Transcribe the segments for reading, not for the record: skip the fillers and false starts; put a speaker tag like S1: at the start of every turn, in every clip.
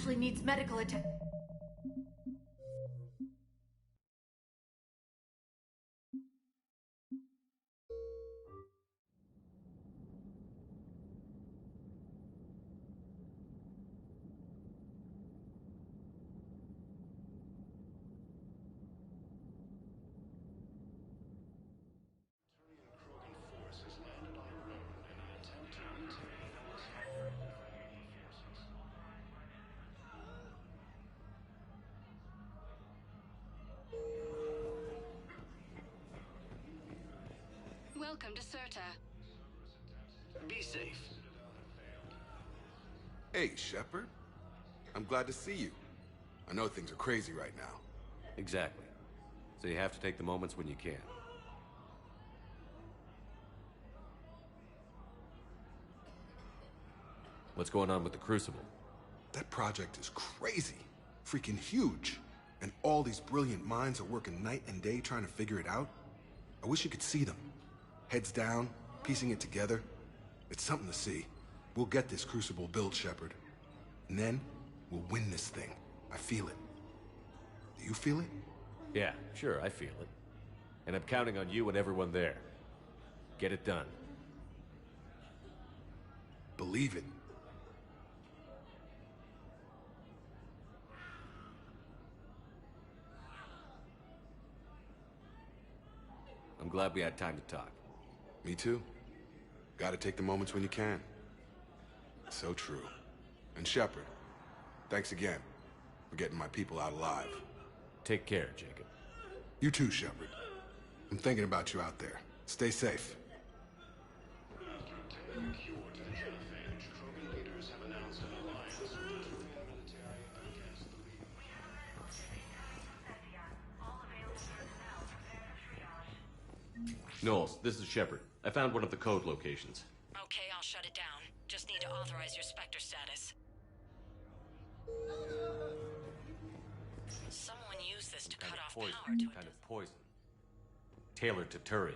S1: actually needs medical attention.
S2: Welcome to Serta.
S3: Be safe.
S4: Hey, Shepard. I'm glad to see you. I know things are crazy right now.
S3: Exactly. So you have to take the moments when you can. What's going on with the Crucible?
S4: That project is crazy. Freaking huge. And all these brilliant minds are working night and day trying to figure it out. I wish you could see them. Heads down, piecing it together. It's something to see. We'll get this Crucible built, Shepard. And then, we'll win this thing. I feel it. Do you feel it?
S3: Yeah, sure, I feel it. And I'm counting on you and everyone there. Get it done.
S4: Believe it.
S3: I'm glad we had time to talk.
S4: Me too. Gotta take the moments when you can. So true. And Shepard, thanks again for getting my people out alive.
S3: Take care, Jacob.
S4: You too, Shepard. I'm thinking about you out there. Stay safe.
S3: Knowles, this is Shepard. I found one of the code locations.
S2: Okay, I'll shut it down. Just need to authorize your Spectre status. Someone used this to cut off power to it.
S3: Kind of poison. Tailored to Turians.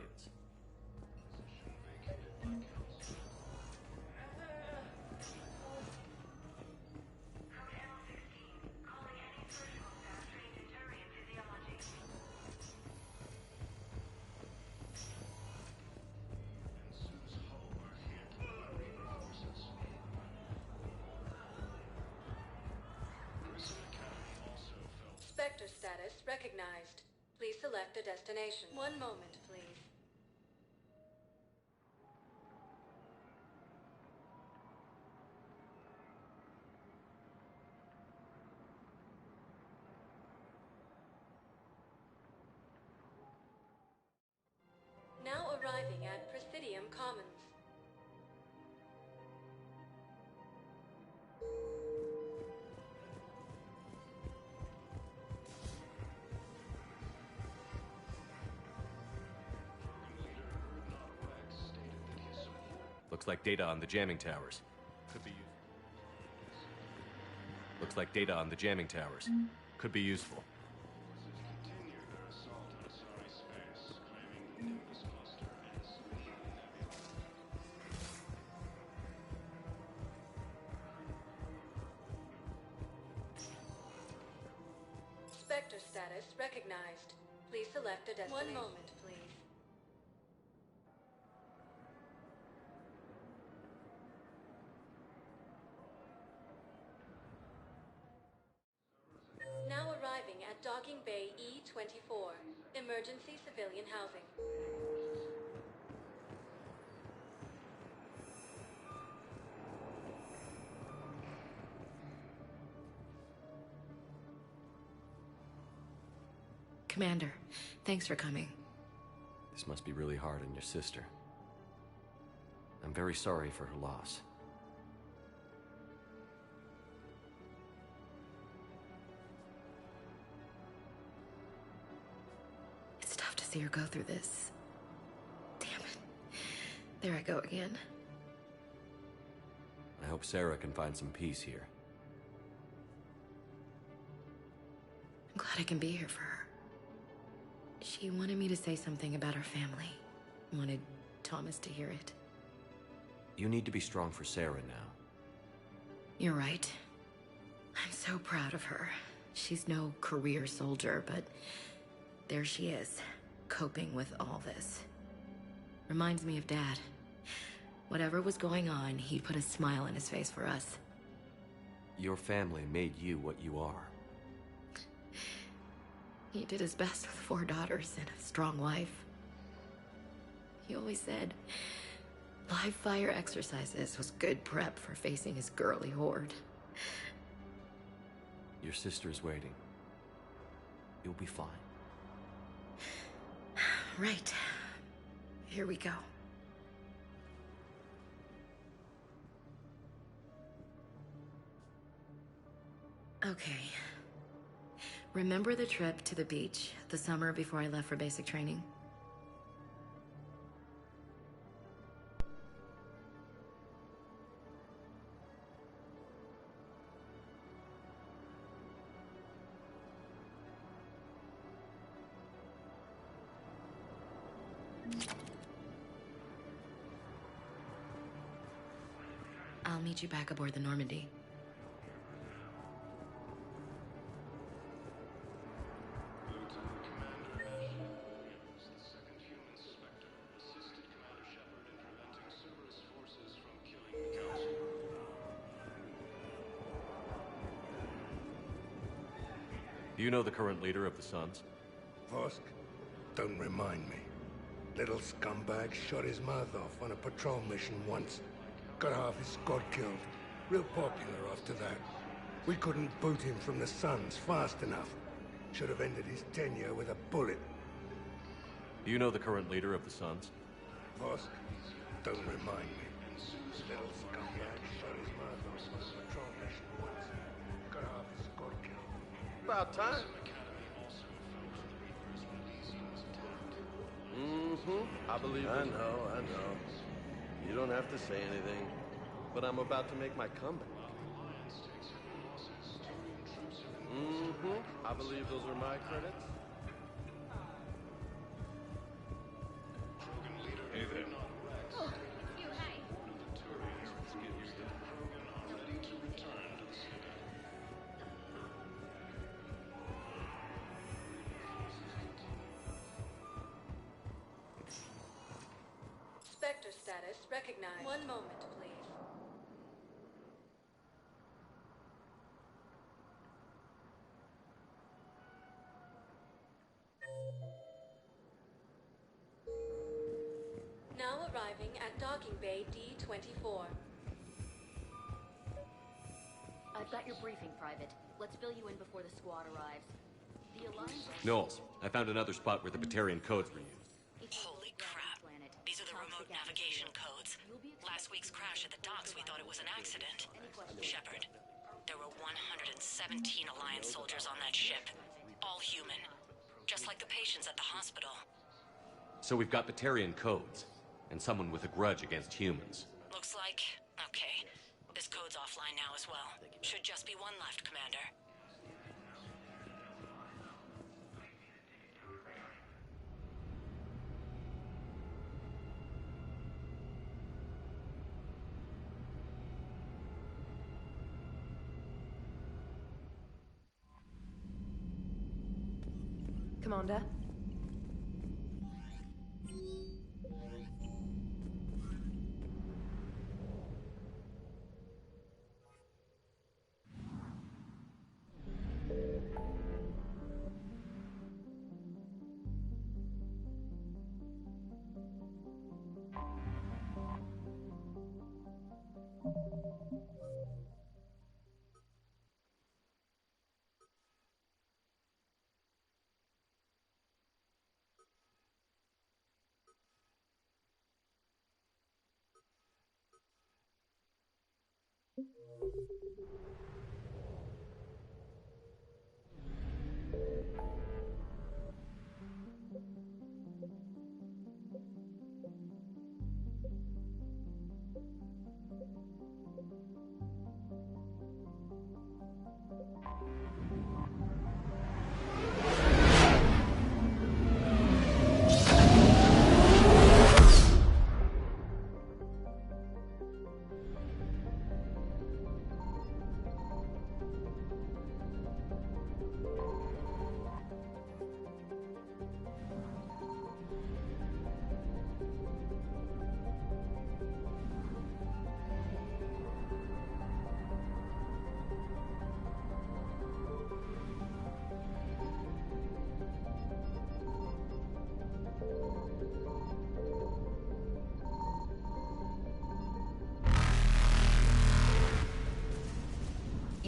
S5: Spectre status recognized. Please select a destination. One moment, please. Now arriving at Presidium Commons.
S3: Looks like data on the jamming towers. Could be useful. Looks like data on the jamming towers. Could be useful.
S5: Spectre status recognized. Please select a destination. One moment, please. Now arriving at Docking Bay E-24. Emergency civilian housing.
S1: Commander, thanks for coming.
S3: This must be really hard on your sister. I'm very sorry for her loss.
S1: It's tough to see her go through this. Damn it. There I go again.
S3: I hope Sarah can find some peace here.
S1: I'm glad I can be here for her. She wanted me to say something about her family. Wanted Thomas to hear it.
S3: You need to be strong for Sarah now.
S1: You're right. I'm So proud of her. She's no career soldier, but there she is, coping with all this. Reminds me of Dad. Whatever was going on, he put a smile on his face for us.
S3: Your family made you what you are.
S1: He did his best with 4 daughters and a strong wife. He always said live fire exercises was good prep for facing his girly horde.
S3: Your sister's waiting. You'll be fine.
S1: Right. Here we go. Okay. Remember the trip to the beach the summer before I left for basic training? I'll meet you back aboard the Normandy.
S3: Do you know the current leader of the Sons?
S6: Vosk? Don't remind me. Little scumbag shot his mouth off on a patrol mission once. Got half his squad killed. Real popular after that. We couldn't boot him from the Suns fast enough. Should have ended his tenure with a bullet.
S3: Do you know the current leader of the Sons?
S6: Vosk? Don't remind me. Little scumbag shot his mouth off on a patrol mission once. Got half his squad killed.
S7: About time. I believe I know. You don't have to say anything, but I'm about to make my comeback. I believe those are my credits.
S6: Hey there.
S5: Spectre status recognized. One moment, please. Now arriving at docking bay D-24.
S8: I've got your briefing, Private. Let's fill you in before the squad arrives. The Alliance...
S3: Knowles, I found another spot where the Batarian codes were used.
S2: Holy crap. These are the remote navigation codes. Last week's crash at the docks, we thought it was an accident. Shepard, there were 117 Alliance soldiers on that ship. All human. Just like the patients at the hospital.
S3: So we've got Batarian codes, and someone with a grudge against humans.
S2: Looks like... okay. This code's offline now as well. Should just be one left, Commander.
S9: Commander?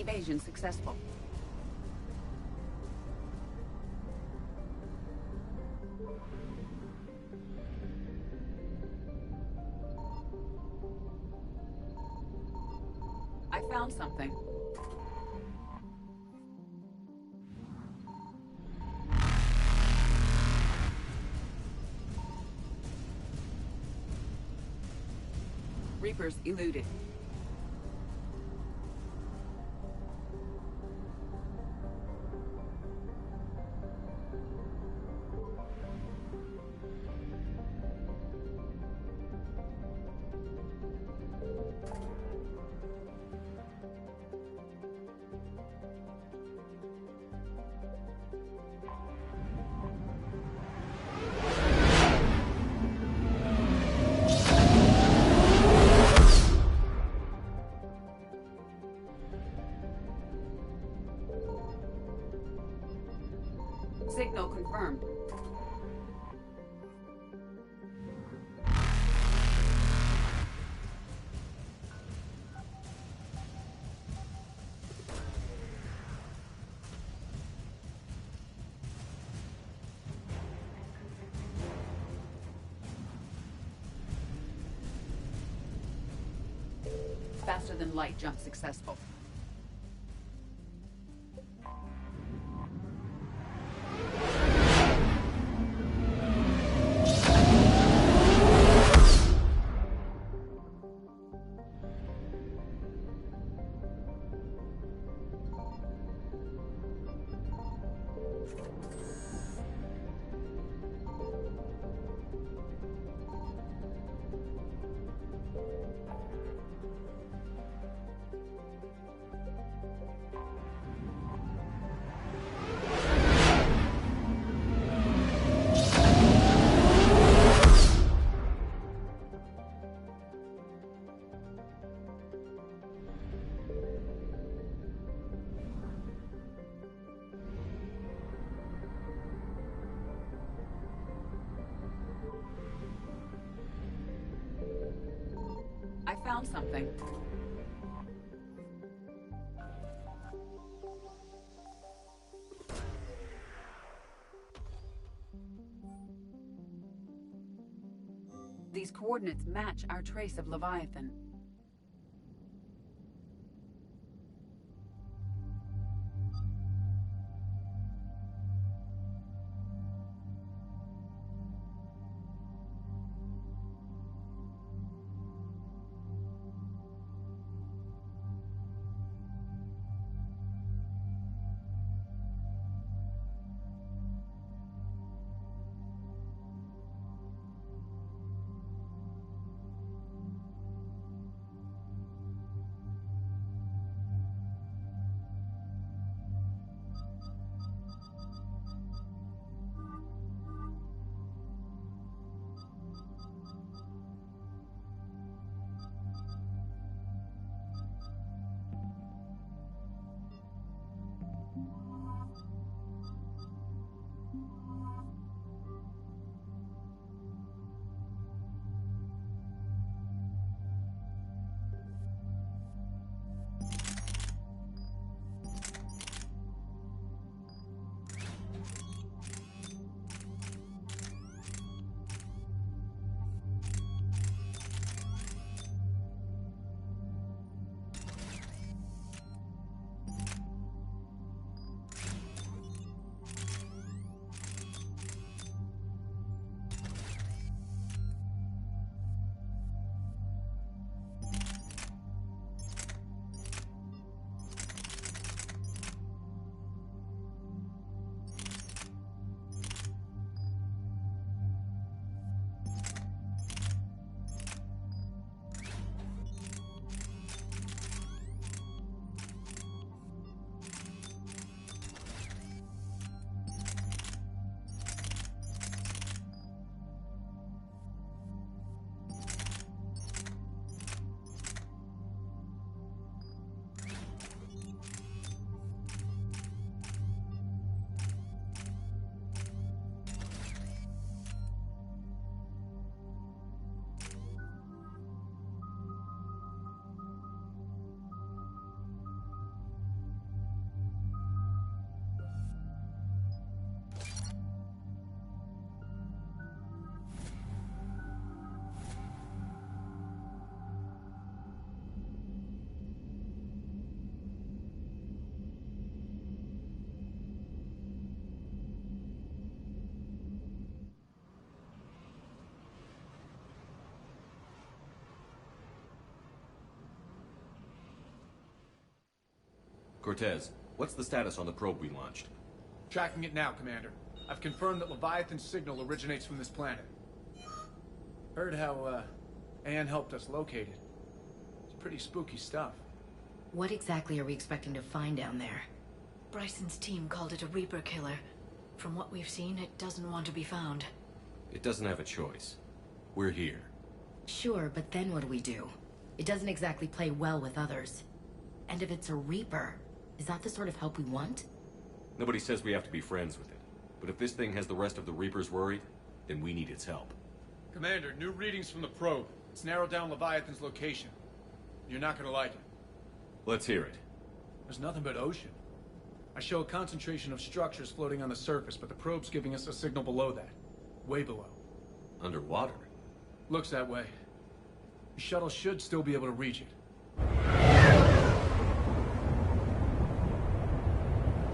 S9: Evasion successful. I found something. Reapers eluded. Signal confirmed. Faster than light jump successful. I found something. These coordinates match our trace of Leviathan.
S3: Cortez, what's the status on the probe we launched?
S10: Tracking it now, Commander. I've confirmed that Leviathan's signal originates from this planet. Heard how, Anne helped us locate it. It's pretty spooky stuff.
S1: What exactly are we expecting to find down there?
S11: Bryson's team called it a Reaper killer. From what we've seen, it doesn't want to be found.
S3: It doesn't have a choice. We're here.
S1: Sure, but then what do we do? It doesn't exactly play well with others. And if it's a Reaper, is that the sort of help we want?
S3: Nobody says we have to be friends with it. But if this thing has the rest of the Reapers worried, then we need its help.
S10: Commander, new readings from the probe. It's narrowed down Leviathan's location. You're not gonna like it.
S3: Let's hear it.
S10: There's nothing but ocean. I show a concentration of structures floating on the surface, but the probe's giving us a signal below that. Way below.
S3: Underwater?
S10: Looks that way. The shuttle should still be able to reach it.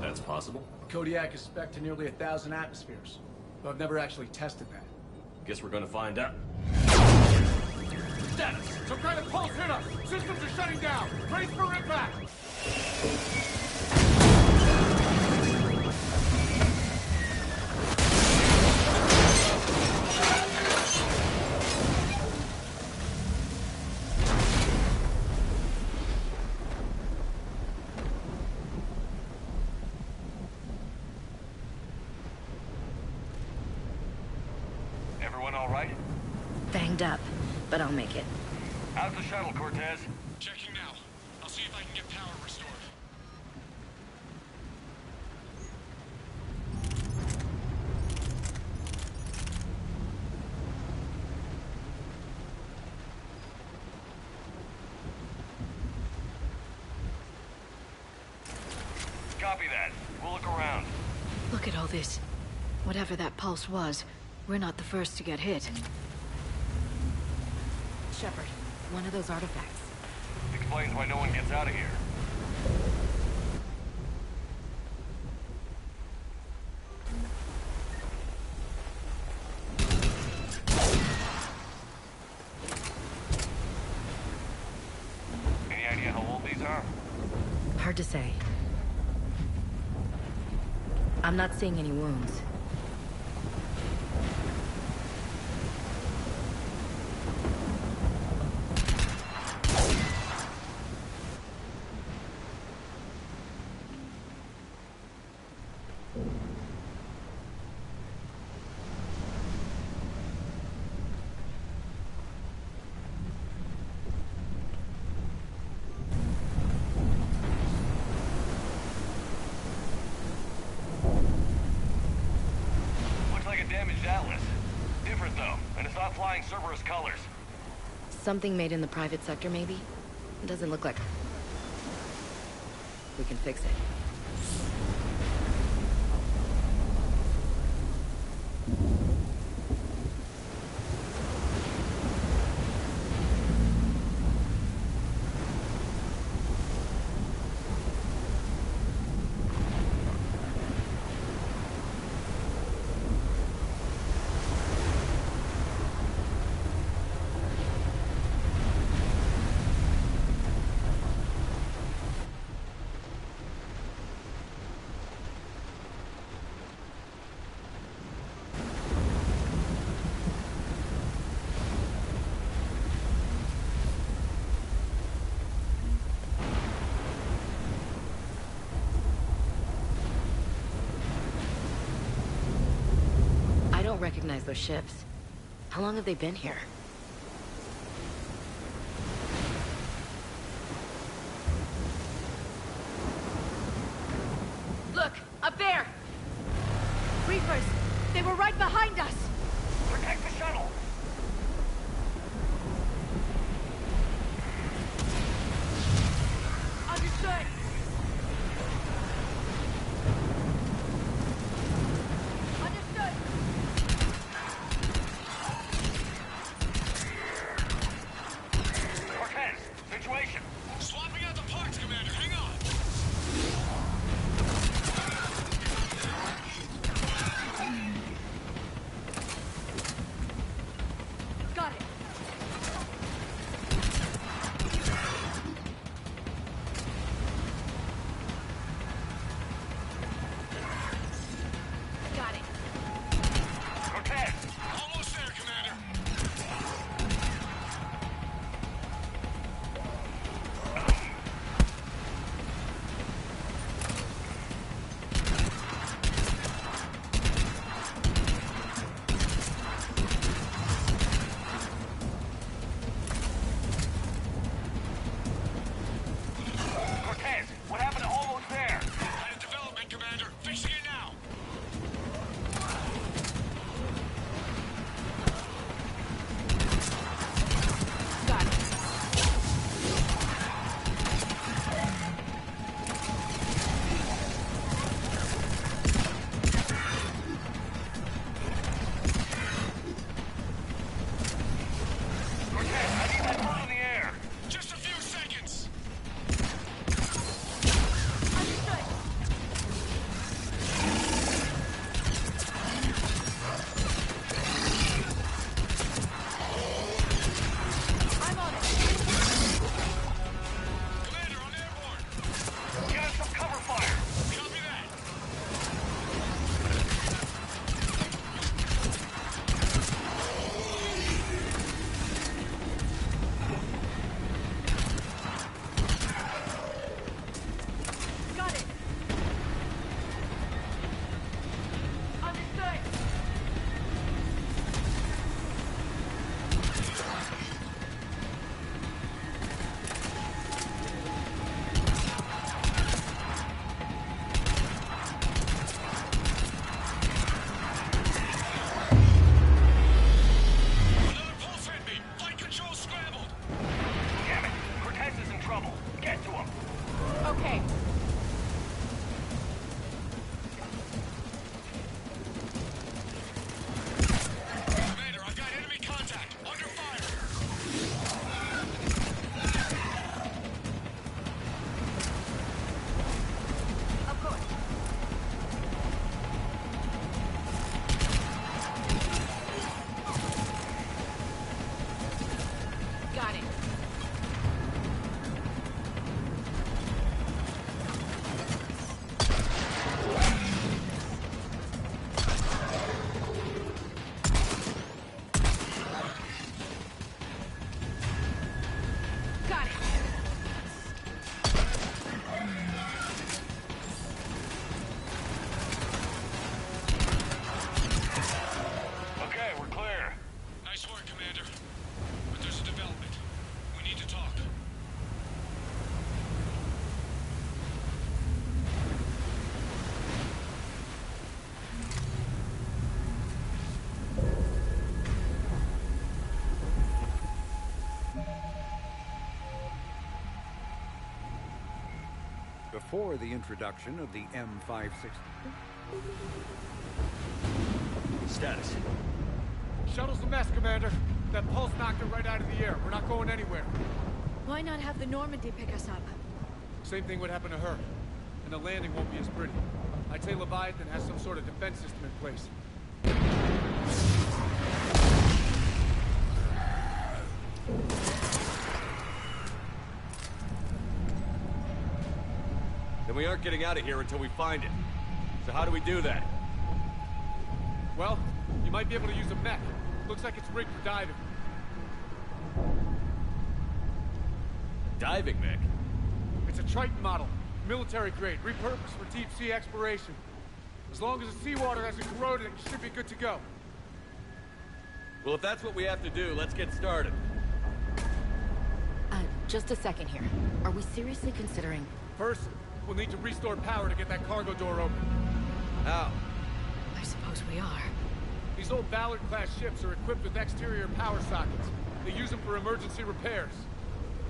S3: That's possible?
S10: Kodiak is spec'd to nearly 1,000 atmospheres, but I've never actually tested that.
S3: Guess we're gonna find out.
S10: Status! Some kind of pulse hit us! Systems are shutting down! Brace for impact!
S12: Everyone all right?
S1: Banged up, but I'll make it.
S12: How's the shuttle, Cortez?
S10: Checking now. I'll see if I can get power restored.
S12: Copy that. We'll look around.
S11: Look at all this. Whatever that pulse was, we're not the first to get hit.
S1: Shepard, one of those artifacts.
S12: Explains why no one gets out of here. Any idea how old these are?
S1: Hard to say. I'm not seeing any wounds.
S12: Damaged Atlas. Different though, and it's not flying Cerberus colors.
S1: Something made in the private sector, maybe? It doesn't look like... We can fix it. I don't recognize those ships. How long have they been here?
S11: Look! Up there! Reapers! They were right behind us!
S12: Protect the shuttle!
S11: Understood! Understood!
S12: Cortez, situation!
S10: Swapping out the parts, Commander. Hang on!
S12: trouble. Get to him.
S9: Okay.
S12: Commander, I've got enemy contact. Under fire.
S8: Of course.
S9: Got it. Got it.
S12: Okay, we're clear.
S13: Nice work, Commander. But there's a development. We need to talk.
S14: Before the introduction of the M560.
S13: Status.
S10: Shuttle's a mess, Commander. That pulse knocked it right out of the air. We're not going anywhere.
S11: Why not have the Normandy pick us up?
S10: Same thing would happen to her. And the landing won't be as pretty. I'd say Leviathan has some sort of defense system in place.
S3: Then we aren't getting out of here until we find it. So how do we do that?
S10: Well, you might be able to use a mech. Looks like it's rigged for diving.
S3: Diving mech?
S10: It's a Triton model. Military grade, repurposed for deep sea exploration. As long as the seawater hasn't corroded, it should be good to go.
S3: Well, if that's what we have to do, let's get started.
S1: Just a second here. Are we seriously considering...
S10: First, we'll need to restore power to get that cargo door open.
S3: How?
S11: I suppose we are.
S10: These old Ballard-class ships are equipped with exterior power sockets. They use them for emergency repairs.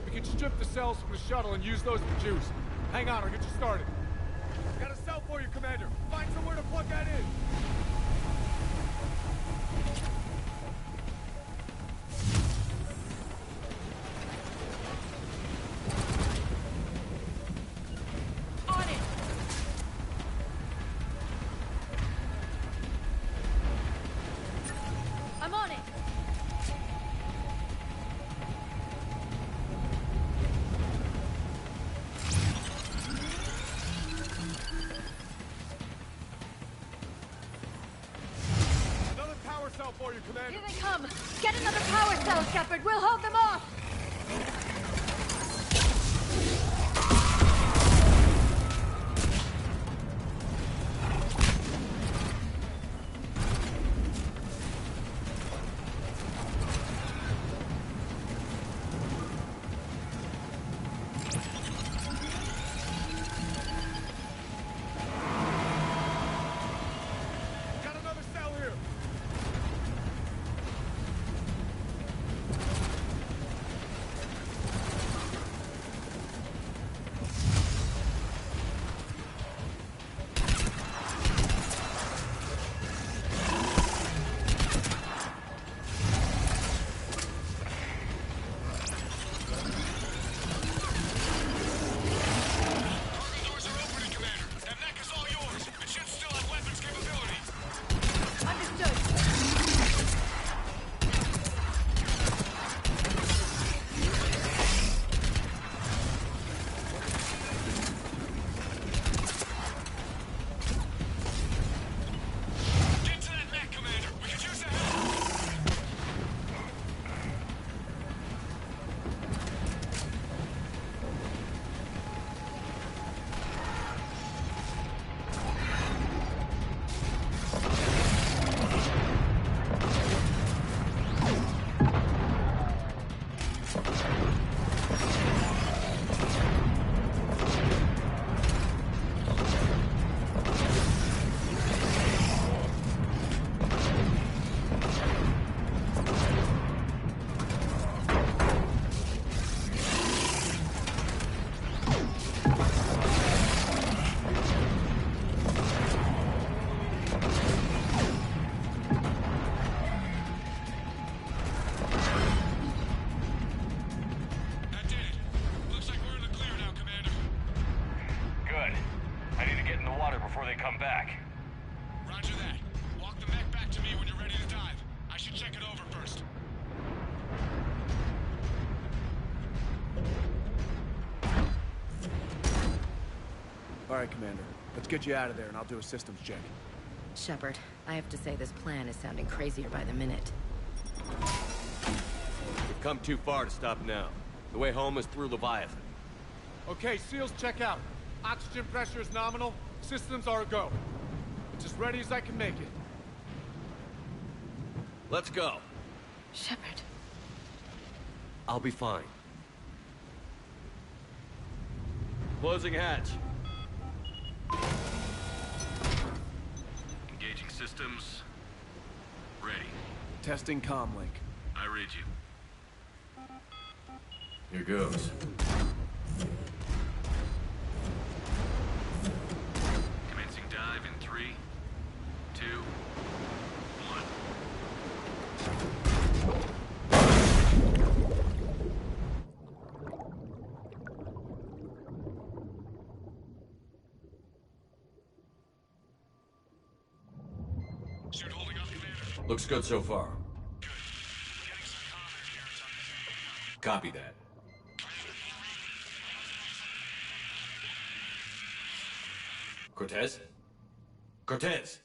S10: We can strip the cells from the shuttle and use those for juice. Hang on, I'll get you started. Got a cell for you, Commander. Find somewhere to plug that in.
S9: On it.
S11: I'm on it!
S10: Another power cell for you, Commander.
S11: Here they come! Get another power cell, Shepard! We'll hold them off!
S10: Got another cell here. All right, Commander. Let's get you out of there, and I'll do a systems check.
S1: Shepard, I have to say this plan is sounding crazier by the minute.
S3: We've come too far to stop now. The way home is through Leviathan.
S10: Okay, SEALs, check out. Oxygen pressure is nominal. Systems are a go. It's as ready as I can make it.
S3: Let's go.
S11: Shepard.
S3: I'll be fine. Closing hatch.
S13: Engaging systems. Ready.
S10: Testing comlink.
S13: I read you.
S3: Here goes.
S13: Commencing dive in 3, 2, 1. Suit holding up, Commander.
S3: Looks good so far. Copy that. Cortez? Cortez!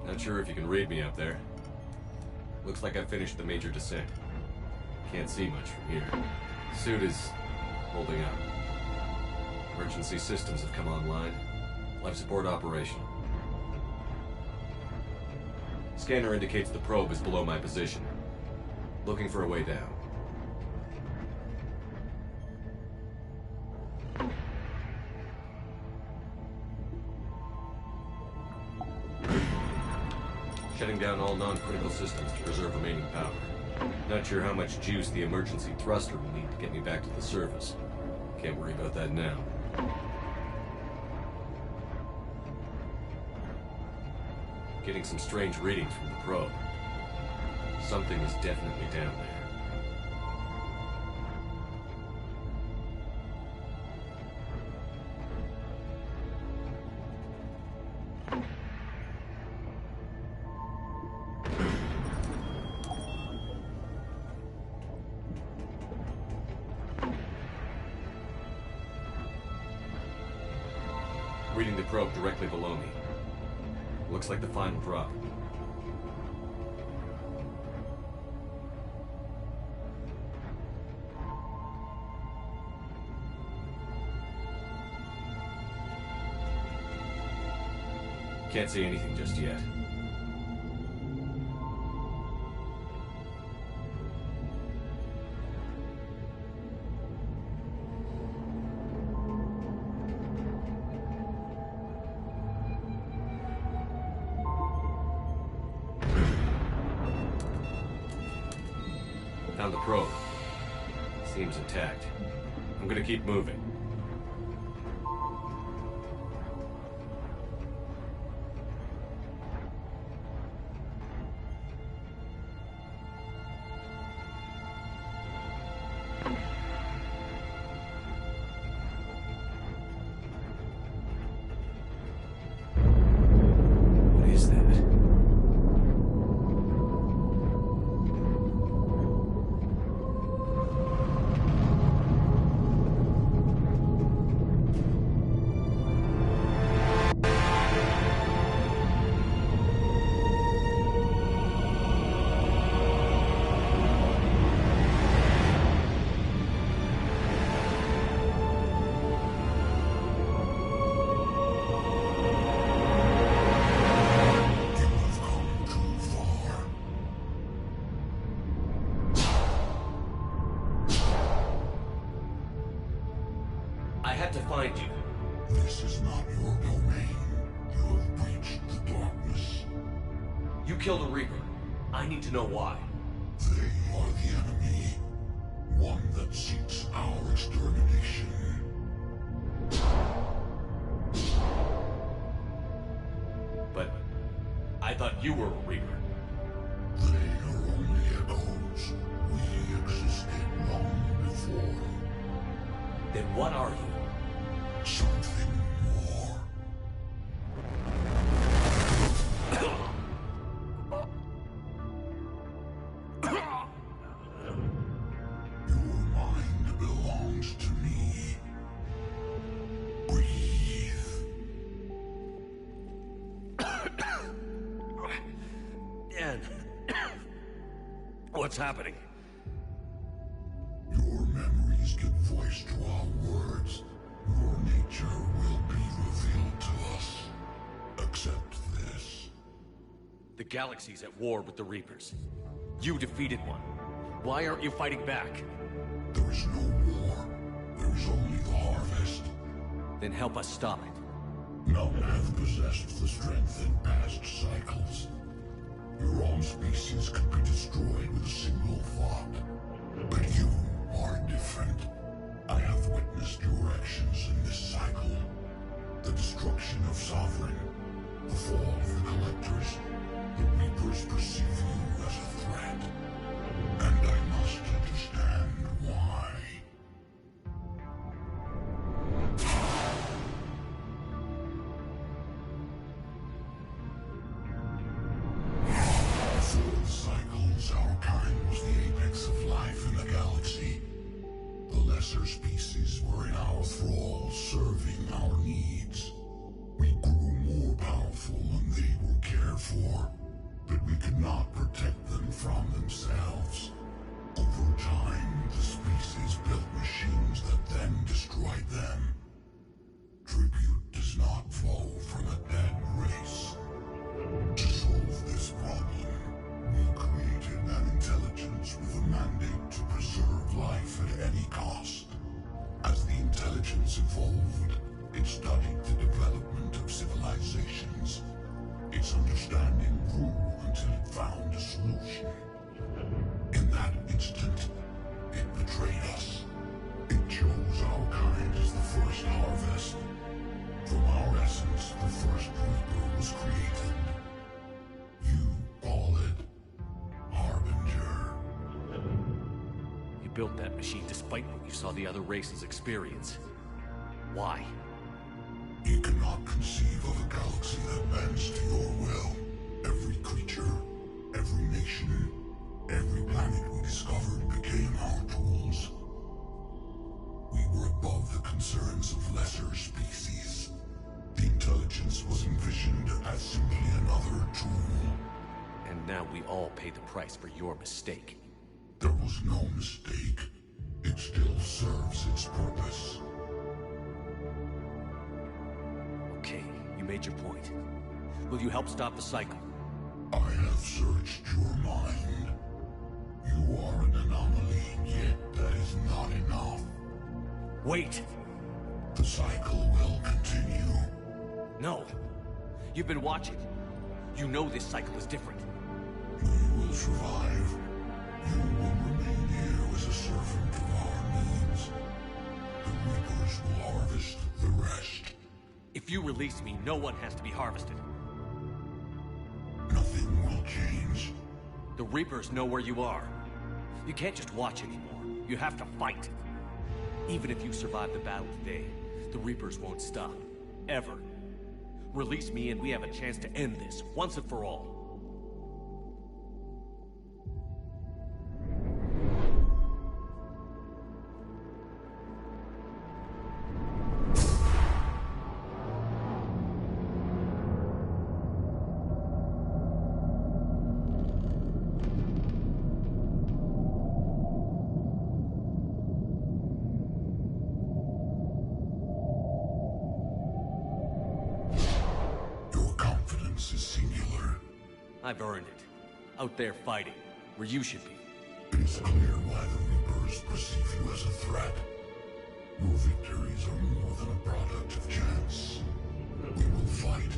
S3: Not sure if you can read me up there. Looks like I finished the major descent. Can't see much from here. Suit is holding up. Emergency systems have come online. Life support operational. Scanner indicates the probe is below my position. Looking for a way down. Shutting down all non-critical systems to preserve remaining power. Not sure how much juice the emergency thruster will need to get me back to the surface. Can't worry about that now. Getting some strange readings from the probe. Something is definitely down there. Reading the probe directly below me. Looks like the final drop. Can't see anything just yet. Found the probe. Seems intact. I'm gonna keep moving. What is that? behind you.
S15: This is not your domain. You have breached the darkness.
S3: You killed a Reaper. I need to know why.
S15: They are the enemy. One that seeks our extermination.
S3: But I thought you were a Reaper.
S15: They are only echoes. We existed long before.
S3: Then what are you?
S15: Something more. Your mind belongs to me. Breathe.
S3: Dan. What's happening?
S15: Your memories give voice to our words. Your nature will be revealed to us. Accept this.
S3: The galaxy's at war with the Reapers. You defeated one. Why aren't you fighting back?
S15: There is no war. There is only the harvest.
S3: Then help us stop it.
S15: None have possessed the strength in past cycles. Your own species could be destroyed with a single thought. But you are different. I have witnessed your actions in this cycle. The destruction of Sovereign, the fall of the Collectors. The Reapers perceive you as a threat. And I must understand why. For cycles, our kind was the apex of life in the galaxy. The lesser species were in our thrall, serving our needs. We grew more powerful and they were cared for, but we could not protect them from themselves. Over time, the species built machines that then destroyed them. Tribute does not flow from a dead race. To solve this problem, we created an intelligence with a mandate to preserve life at any cost. As the intelligence evolved, it studied the development of civilizations. Its understanding grew until it found a solution. In that instant, it betrayed us. It chose our kind as the first harvest. From our essence, the first Reaper was created. You call it Harbinger.
S3: You built that machine despite what you saw the other races experience. Why?
S15: You cannot conceive of a galaxy that bends to your will. Every creature, every nation, every planet we discovered became our tools. We were above the concerns of lesser species. The intelligence was envisioned as simply another tool.
S3: And now we all pay the price for your mistake.
S15: There was no mistake. It still serves its purpose.
S3: Okay, you made your point. Will you help stop the cycle?
S15: I have searched your mind. You are an anomaly, yet that is not enough.
S3: Wait!
S15: The cycle will continue.
S3: No. You've been watching. You know this cycle is different.
S15: We will survive. You will remain here as a servant of our needs. The Reapers will harvest the rest.
S3: If you release me, no one has to be harvested.
S15: Nothing will change.
S3: The Reapers know where you are. You can't just watch anymore. You have to fight. Even if you survive the battle today, the Reapers won't stop. Ever. Release me and we have a chance to end this, once and for all. I've earned it. Out there fighting, where you should be.
S15: It is clear why the Reapers perceive you as a threat. Your victories are more than a product of chance. We will fight,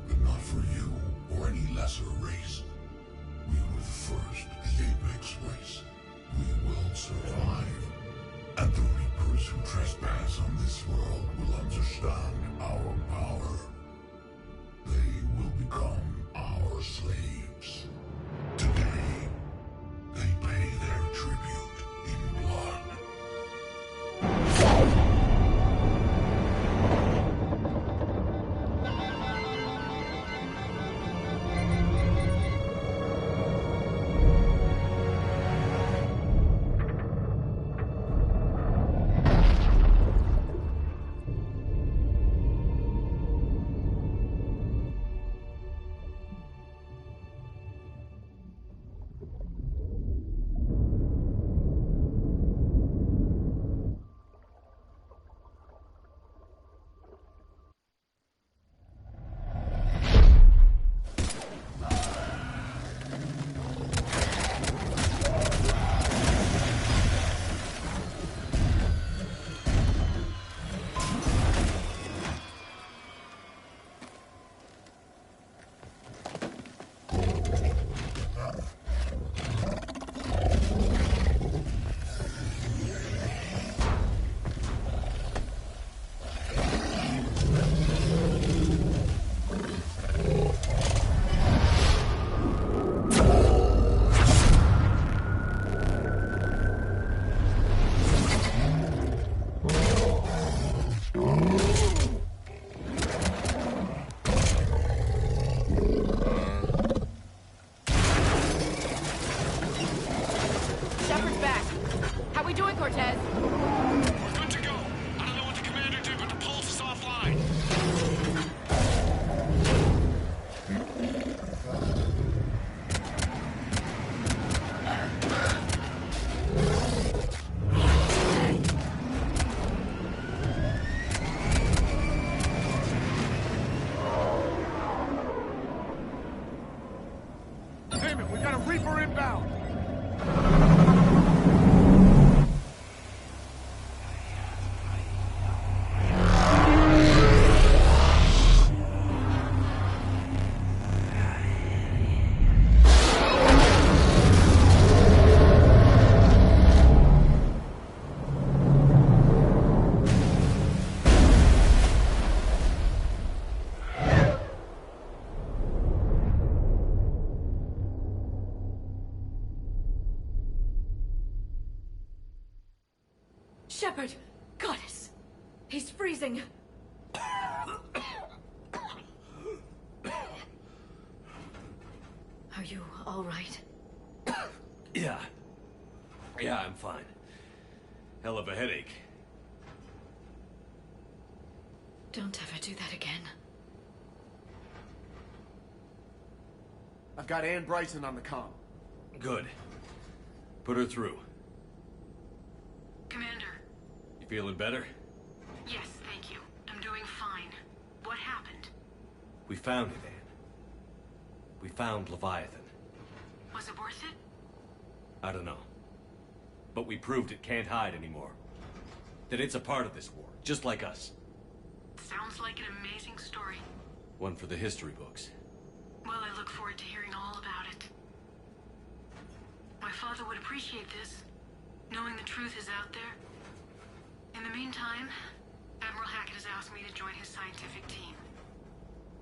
S15: but not for you or any lesser race. We were the first, the Apex race. We will survive. And the Reapers who trespass on this world will understand our power. They will become our slaves. Today, they pay their tribute in blood.
S11: Shepard! Goddess! He's freezing! Are you all right?
S3: Yeah. Yeah, I'm fine. Hell of a headache.
S11: Don't ever do that again.
S16: I've got Ann Bryson on the comm.
S3: Good. Put her through.
S2: Commander.
S3: You feeling better?
S2: Yes, thank you. I'm doing fine. What happened?
S3: We found it, Ann. We found Leviathan.
S2: Was it worth it?
S3: I don't know. But we proved it can't hide anymore. That it's a part of this war, just like us.
S2: Sounds like an amazing story.
S3: One for the history books.
S2: Well, I look forward to hearing all about it. My father would appreciate this, knowing the truth is out there. In the meantime, Admiral Hackett has asked me to join his scientific team.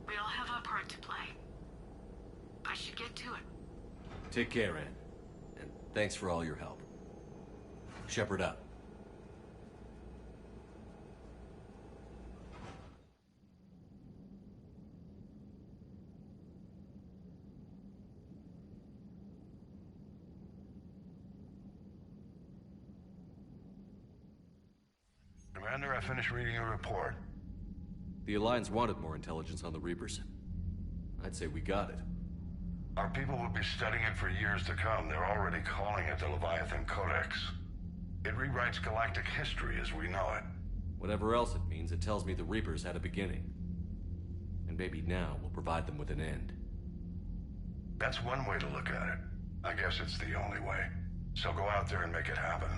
S2: We all have our part to play. I should get to it.
S3: Take care, Ann. And thanks for all your help. Shepard up.
S17: Commander, I finished reading your report.
S3: The Alliance wanted more intelligence on the Reapers. I'd say we got it.
S17: Our people will be studying it for years to come. They're already calling it the Leviathan Codex. It rewrites galactic history as we know it.
S3: Whatever else it means, it tells me the Reapers had a beginning. And maybe now we'll provide them with an end.
S17: That's one way to look at it. I guess it's the only way. So go out there and make it happen.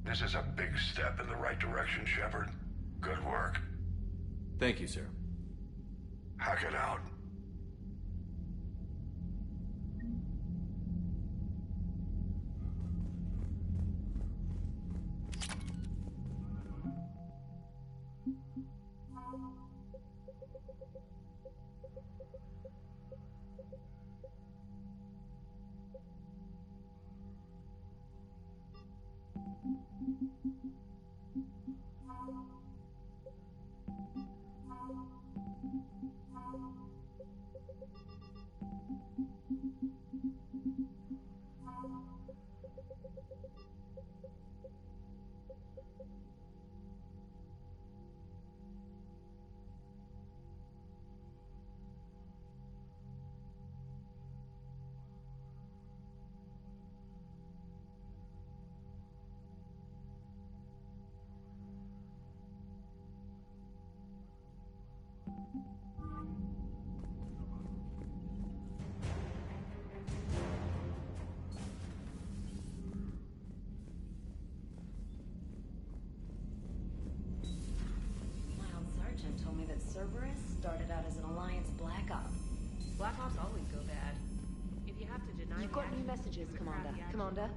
S17: This is a big step in the right direction, Shepard. Good work.
S3: Thank you, sir.
S17: Hack it out.
S8: Told me that Cerberus started out as an Alliance Black Op.
S16: Black Ops always go bad. If you have to deny
S8: You've got new messages, Commander. Commander?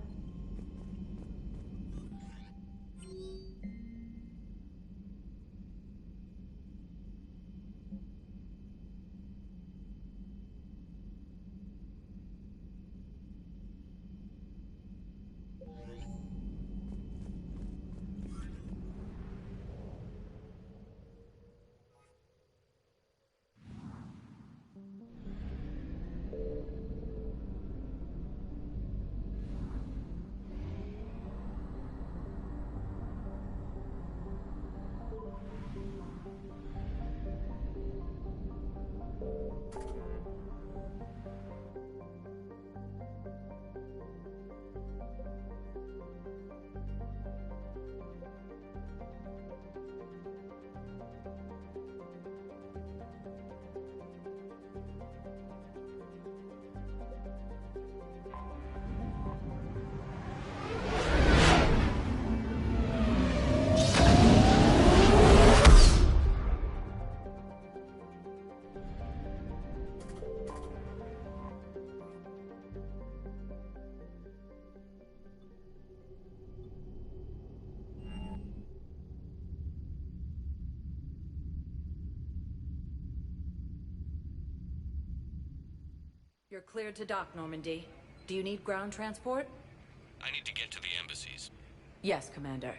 S16: You're cleared to dock, Normandy. Do you need ground transport?
S13: I need to get to the embassies.
S16: Yes, Commander.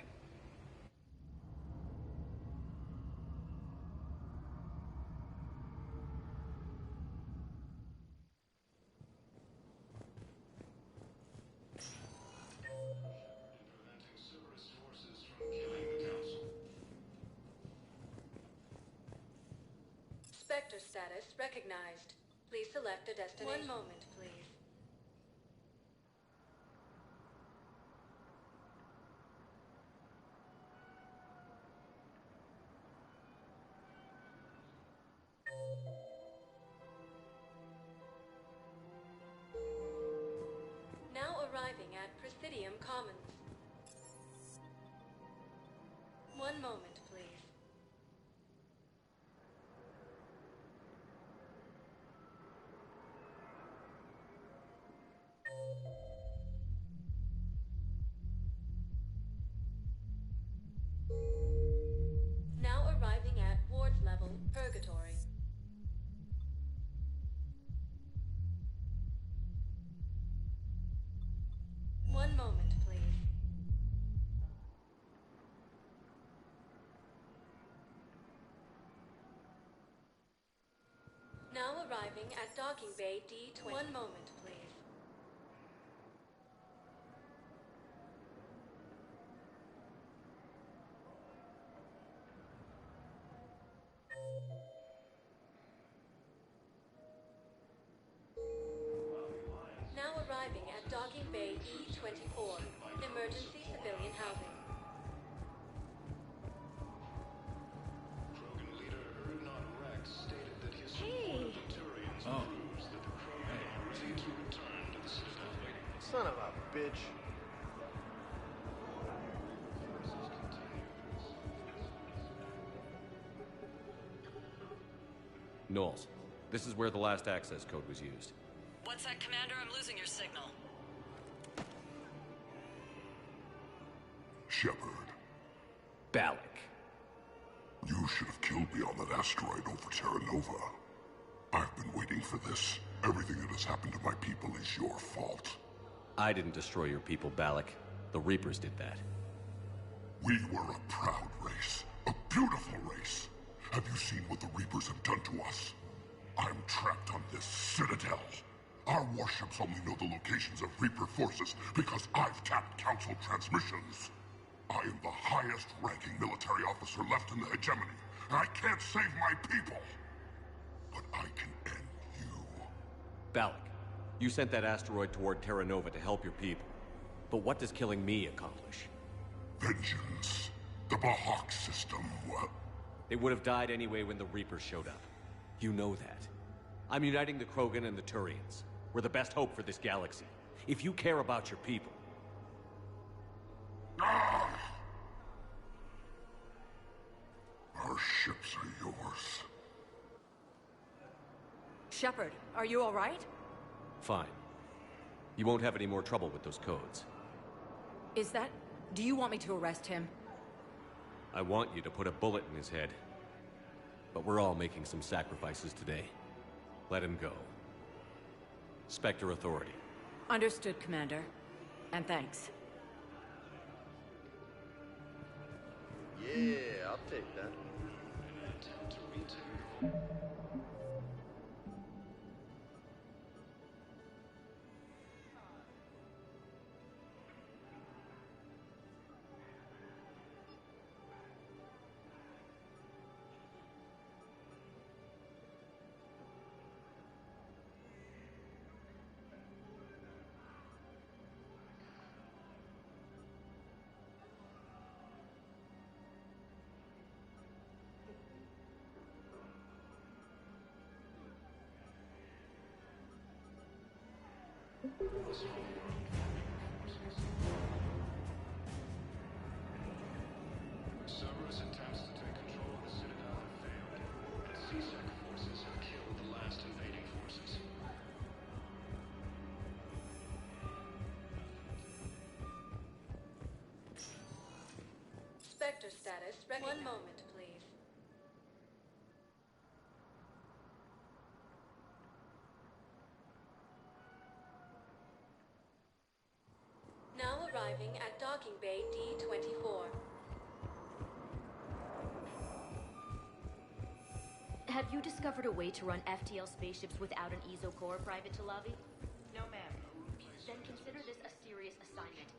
S5: Spectre status recognized. Please select a destination. One moment, please. Now arriving at Presidium Commons. One moment, please. Now arriving at Ward's level, Purgatory. One moment, please. Now arriving at Docking Bay D20. One moment, please. Now arriving at Docking Bay E24, emergency civilian housing.
S8: Hey!
S13: Oh.
S7: Son of a bitch.
S3: Knowles, this is where the last access code was used.
S2: What's that, Commander? I'm losing your signal.
S15: Shepard.
S3: Balak.
S15: You should have killed me on that asteroid over Terra Nova. I've been waiting for this. Everything that has happened to my people is your fault.
S3: I didn't destroy your people, Balak. The Reapers did that.
S15: We were a proud race. A beautiful race. Have you seen what the Reapers have done to us? I'm trapped on this citadel. Our warships only know the locations of Reaper forces because I've tapped Council transmissions. I am the highest-ranking military officer left in the hegemony, and I can't save my people. But I can end you.
S3: Balak, you sent that asteroid toward Terra Nova to help your people. But what does killing me accomplish?
S15: Vengeance. The Bahawk system, well...
S3: They would have died anyway when the Reapers showed up. You know that. I'm uniting the Krogan and the Turians. We're the best hope for this galaxy. If you care about your people...
S15: Ah! Our ships are yours.
S16: Shepard, are you all right?
S3: Fine. You won't have any more trouble with those codes.
S16: Is that... Do you want me to arrest him?
S3: I want you to put a bullet in his head. But we're all making some sacrifices today. Let him go. Spectre Authority.
S16: Understood, Commander. And thanks.
S7: Yeah, I'll take that.
S13: Cerberus attempts to take control of the Citadel have failed. CSEC forces have killed the last invading forces.
S5: Spectre status. One moment, please. Now arriving at docking bay D-24.
S8: Have you discovered a way to run FTL spaceships without an ESO core, Private Talavi? No, ma'am. Then consider this a serious assignment.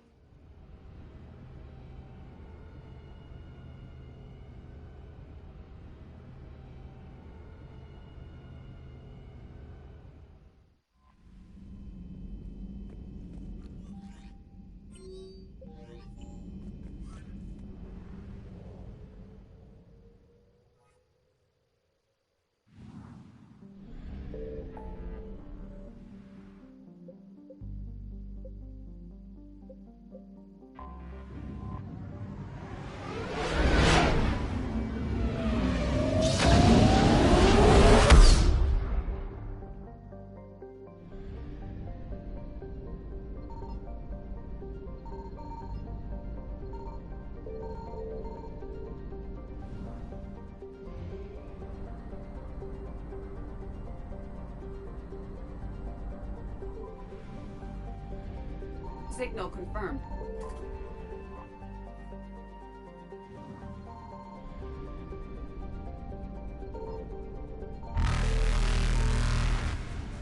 S9: Signal confirmed.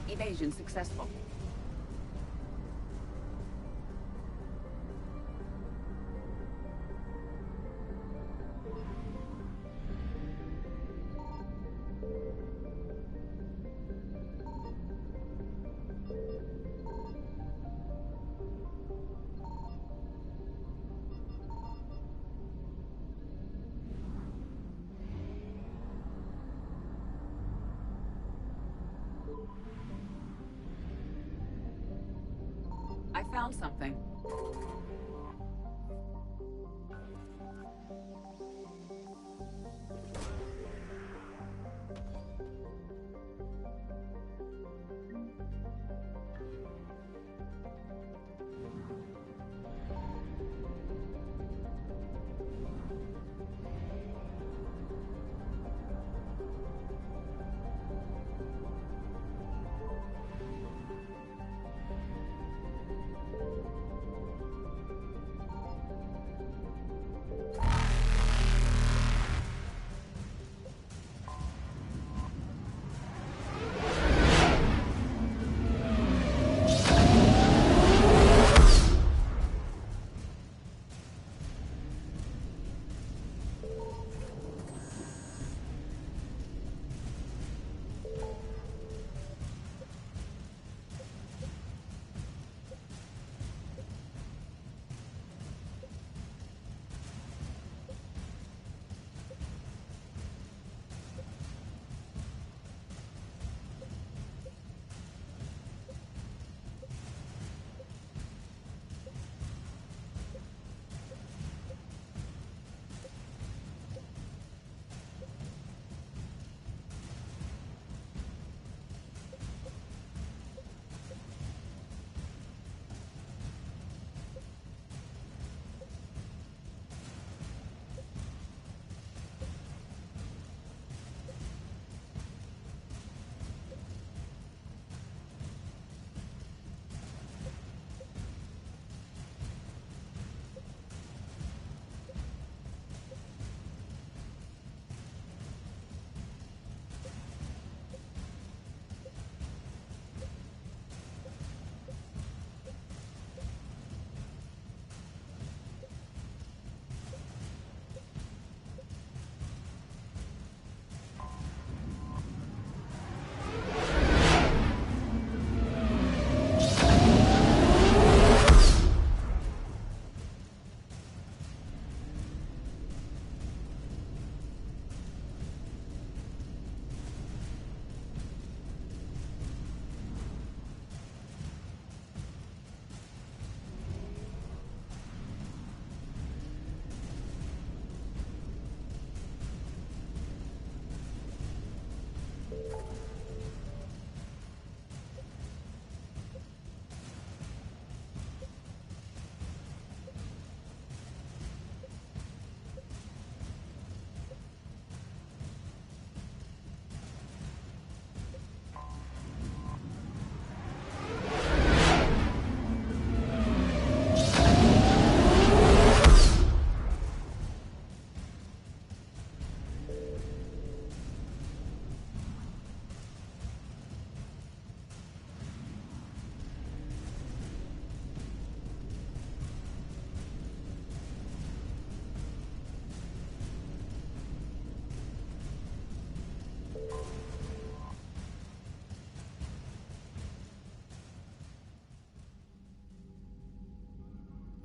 S9: Evasion successful. I found something.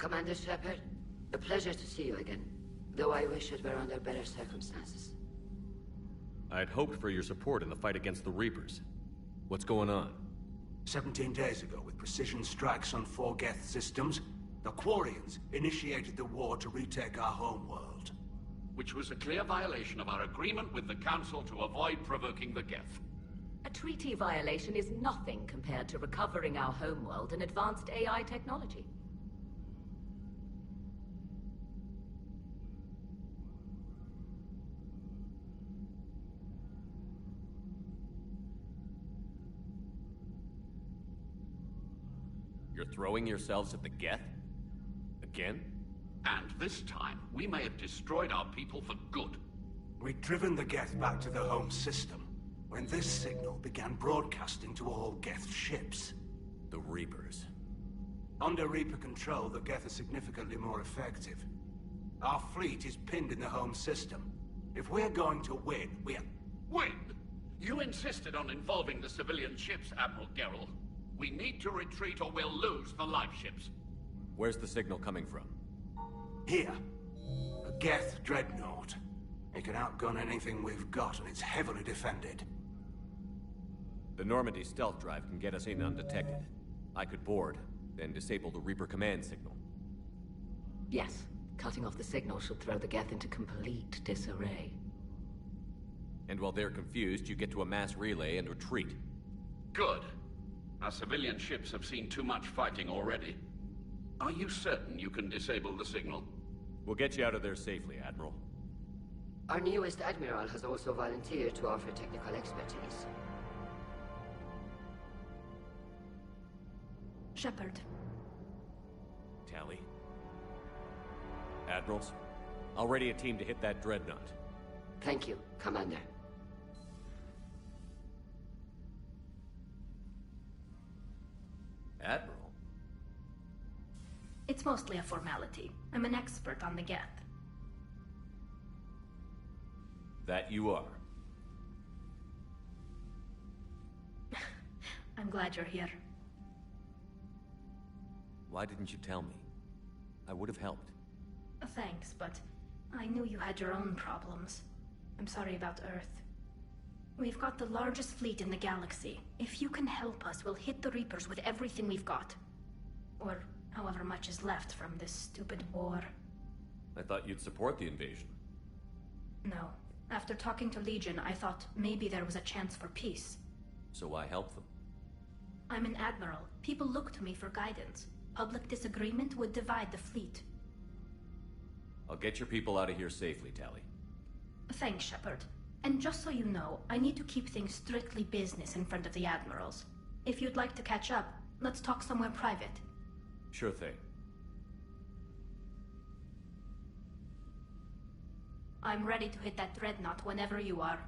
S18: Commander Shepard, a pleasure to see you again. Though I wish it were under better circumstances.
S3: I'd hoped for your support in the fight against the Reapers. What's going on?
S6: 17 days ago, with precision strikes on 4 Geth systems, the Quarians initiated the war to retake our homeworld.
S19: Which was a clear violation of our agreement with the Council to avoid provoking the Geth.
S18: A treaty violation is nothing compared to recovering our homeworld and advanced AI technology.
S3: You're throwing yourselves at the Geth? Again?
S19: And this time, we may have destroyed our people for good.
S6: We'd driven the Geth back to the home system, when this signal began broadcasting to all Geth ships.
S3: The Reapers.
S6: Under Reaper control, the Geth are significantly more effective. Our fleet is pinned in the home system. If we're going to win,
S19: Win? You insisted on involving the civilian ships, Admiral Gerrel. We need to retreat or we'll lose the live ships.
S3: Where's the signal coming from?
S6: Here. A Geth dreadnought. It can outgun anything we've got, and it's heavily defended.
S3: The Normandy stealth drive can get us in undetected. I could board, then disable the Reaper command signal.
S18: Yes. Cutting off the signal should throw the Geth into complete disarray.
S3: And while they're confused, you get to a mass relay and retreat.
S19: Good. Our civilian ships have seen too much fighting already. Are you certain you can disable the signal?
S3: We'll get you out of there safely, Admiral.
S18: Our newest Admiral has also volunteered to offer technical expertise.
S11: Shepard.
S3: Tally. Admirals, I'll ready a team to hit that dreadnought.
S18: Thank you, Commander.
S3: Admiral?
S11: It's mostly a formality. I'm an expert on the Geth.
S3: That you are.
S11: I'm glad you're here.
S3: Why didn't you tell me? I would have helped.
S11: Thanks, but I knew you had your own problems. I'm sorry about Earth. We've got the largest fleet in the galaxy. If you can help us, we'll hit the Reapers with everything we've got. Or however much is left from this stupid war.
S3: I thought you'd support the invasion.
S11: No. After talking to Legion, I thought maybe there was a chance for peace.
S3: So why help them?
S11: I'm an admiral. People look to me for guidance. Public disagreement would divide the fleet.
S3: I'll get your people out of here safely, Tally.
S11: Thanks, Shepard. And just so you know, I need to keep things strictly business in front of the admirals. If you'd like to catch up, let's talk somewhere private.
S3: Sure thing.
S11: I'm ready to hit that dreadnought whenever you are.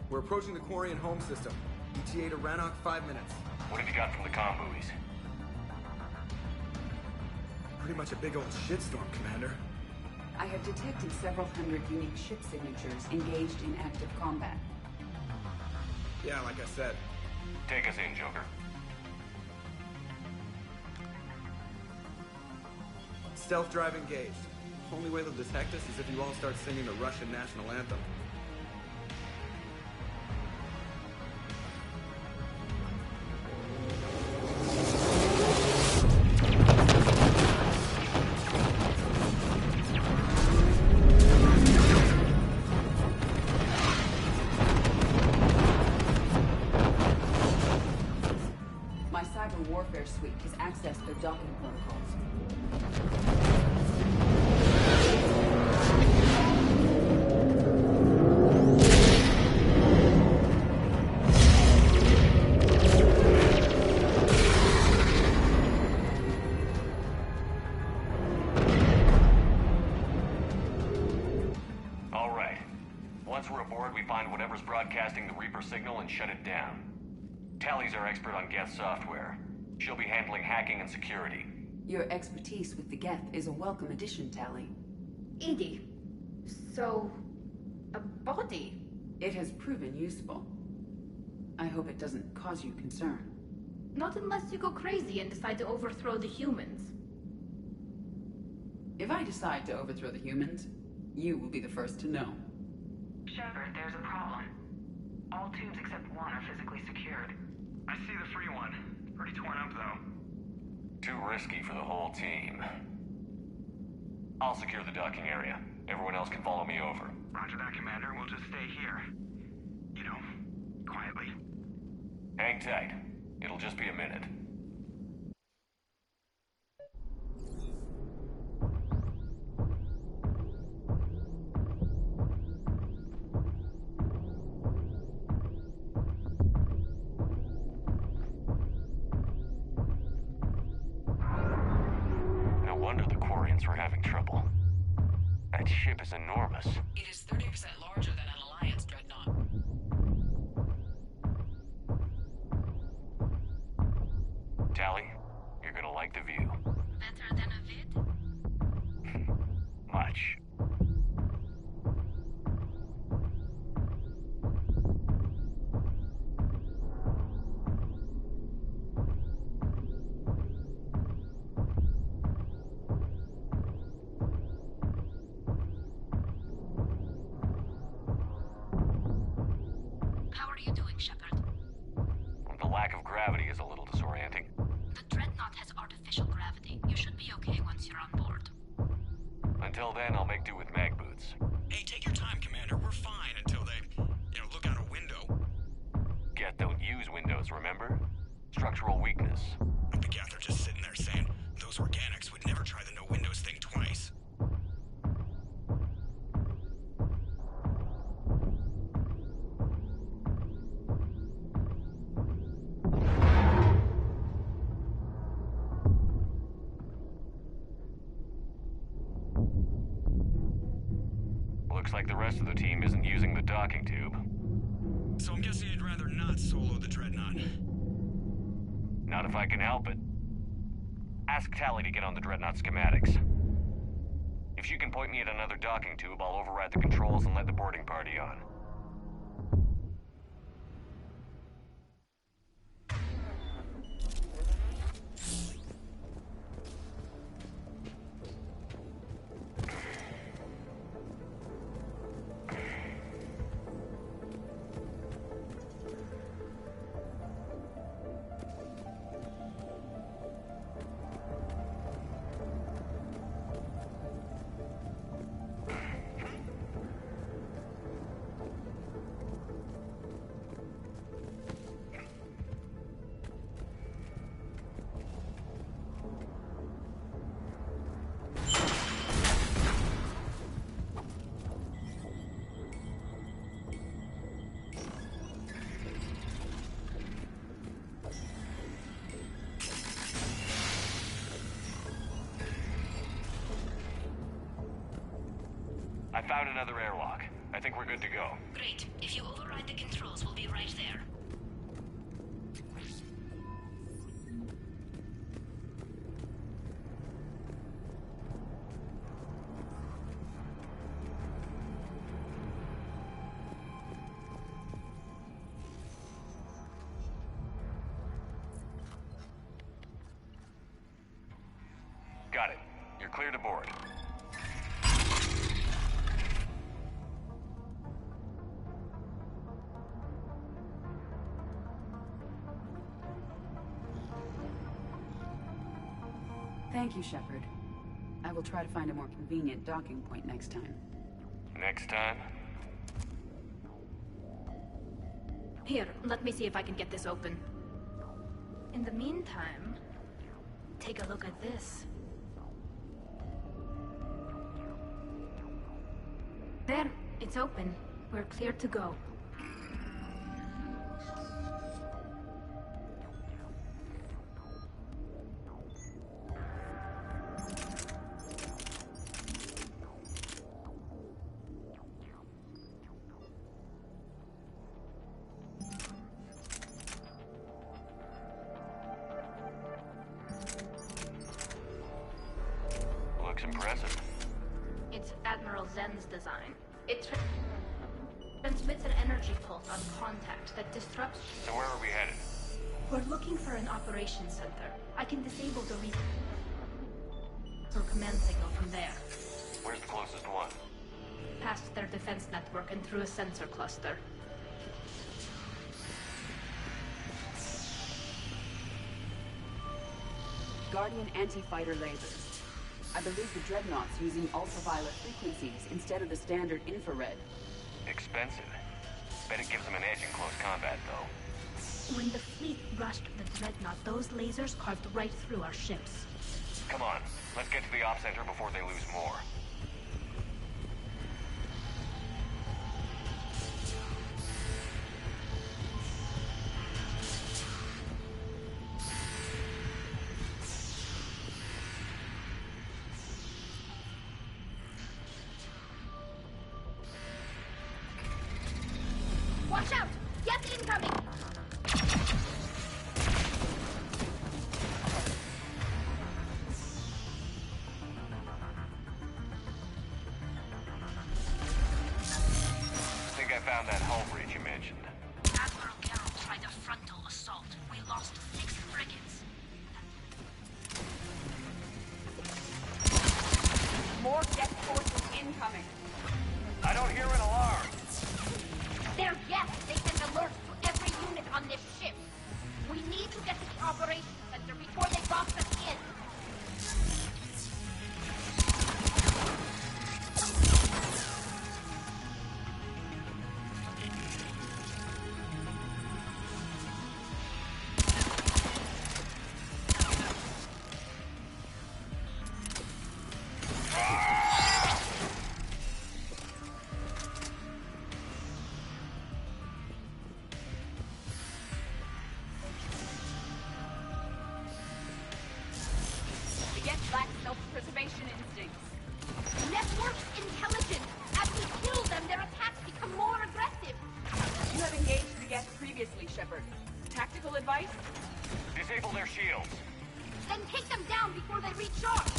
S20: We're approaching the Quarian home system. ETA to Rannoch, 5 minutes.
S12: What have you got from the comm buoys?
S20: Pretty much a big old shitstorm, Commander.
S9: I have detected several hundred unique ship signatures engaged in active combat.
S20: Yeah, like I said.
S12: Take us in, Joker.
S20: Stealth drive engaged. Only way they'll detect us is if you all start singing the Russian national anthem.
S9: My cyber warfare suite has accessed their docking protocols.
S12: All right. Once we're aboard, we find whatever's broadcasting the Reaper signal and shut it down. Tally's our expert on Geth software. She'll be handling hacking and security.
S9: Your expertise with the Geth is a welcome addition, Tally.
S11: Edie, so... a body?
S9: It has proven useful. I hope it doesn't cause you concern.
S11: Not unless you go crazy and decide to overthrow the humans.
S9: If I decide to overthrow the humans, you will be the first to know.
S21: Shepard, there's a problem. All tubes except one are physically secured.
S13: I see the free one. Pretty torn up, though.
S12: Too risky for the whole team. I'll secure the docking area. Everyone else can follow me over.
S13: Roger that, Commander. We'll just stay here. You know, quietly.
S12: Hang tight. It'll just be a minute. No wonder the Quarians were having trouble. That ship is enormous.
S2: It is 30% larger than an Alliance dreadnought.
S12: Tally, you're gonna like the view.
S11: Better than a vid?
S12: Much.
S11: How are you doing, Shepard?
S12: The lack of gravity is a little disorienting.
S11: The dreadnought has artificial gravity. You should be okay once you're on board.
S12: Until then, I'll make do with mag boots.
S13: Hey, take your time, Commander. We're fine until they, look out a window.
S12: Geth don't use windows, remember? Structural weakness.
S13: The Geth are just sitting there saying those organics would never try the no windows thing twice.
S12: Looks like the rest of the team isn't using the docking tube.
S13: So I'm guessing you'd rather not solo the Dreadnought.
S12: Not if I can help it. Ask Tally to get on the Dreadnought schematics. If she can point me at another docking tube, I'll override the controls and let the boarding party on. I found another airlock. I think we're good to go.
S11: Great. If you override the controls,
S12: You're clear to board.
S9: Thank you, Shepard. I will try to find a more convenient docking point next time.
S12: Next time?
S11: Here, let me see if I can get this open. In the meantime, take a look at this. There, it's open. We're clear to go.
S12: Looks impressive.
S11: It's Admiral Zen's design. It transmits an energy pulse on contact that disrupts...
S12: So where are we headed?
S11: We're looking for an operations center. I can disable the command signal from there.
S12: Where's the closest one?
S11: Past their defense network and through a sensor cluster.
S9: Guardian anti-fighter lasers. I believe the Dreadnought's using ultraviolet frequencies instead of the standard infrared.
S12: Expensive. Bet it gives them an edge in close combat, though.
S11: When the fleet rushed the Dreadnought, those lasers carved right through our ships.
S12: Come on, let's get to the op center before they lose more.
S11: Watch out! Gas incoming!
S12: Think I found that hull breach you mentioned.
S11: Admiral Geralt tried a frontal assault. We lost 6 frigates.
S9: More jet forces incoming.
S12: I don't hear an alarm.
S11: They're yes! They send alerts to every unit on this ship. We need to get to the operations center before they box us in.
S9: Lack self-preservation instincts.
S11: Network intelligence! As we kill them, their attacks become more aggressive.
S9: You have engaged the Geth previously, Shepard. Tactical advice?
S12: Disable their shields.
S11: Then take them down before they recharge.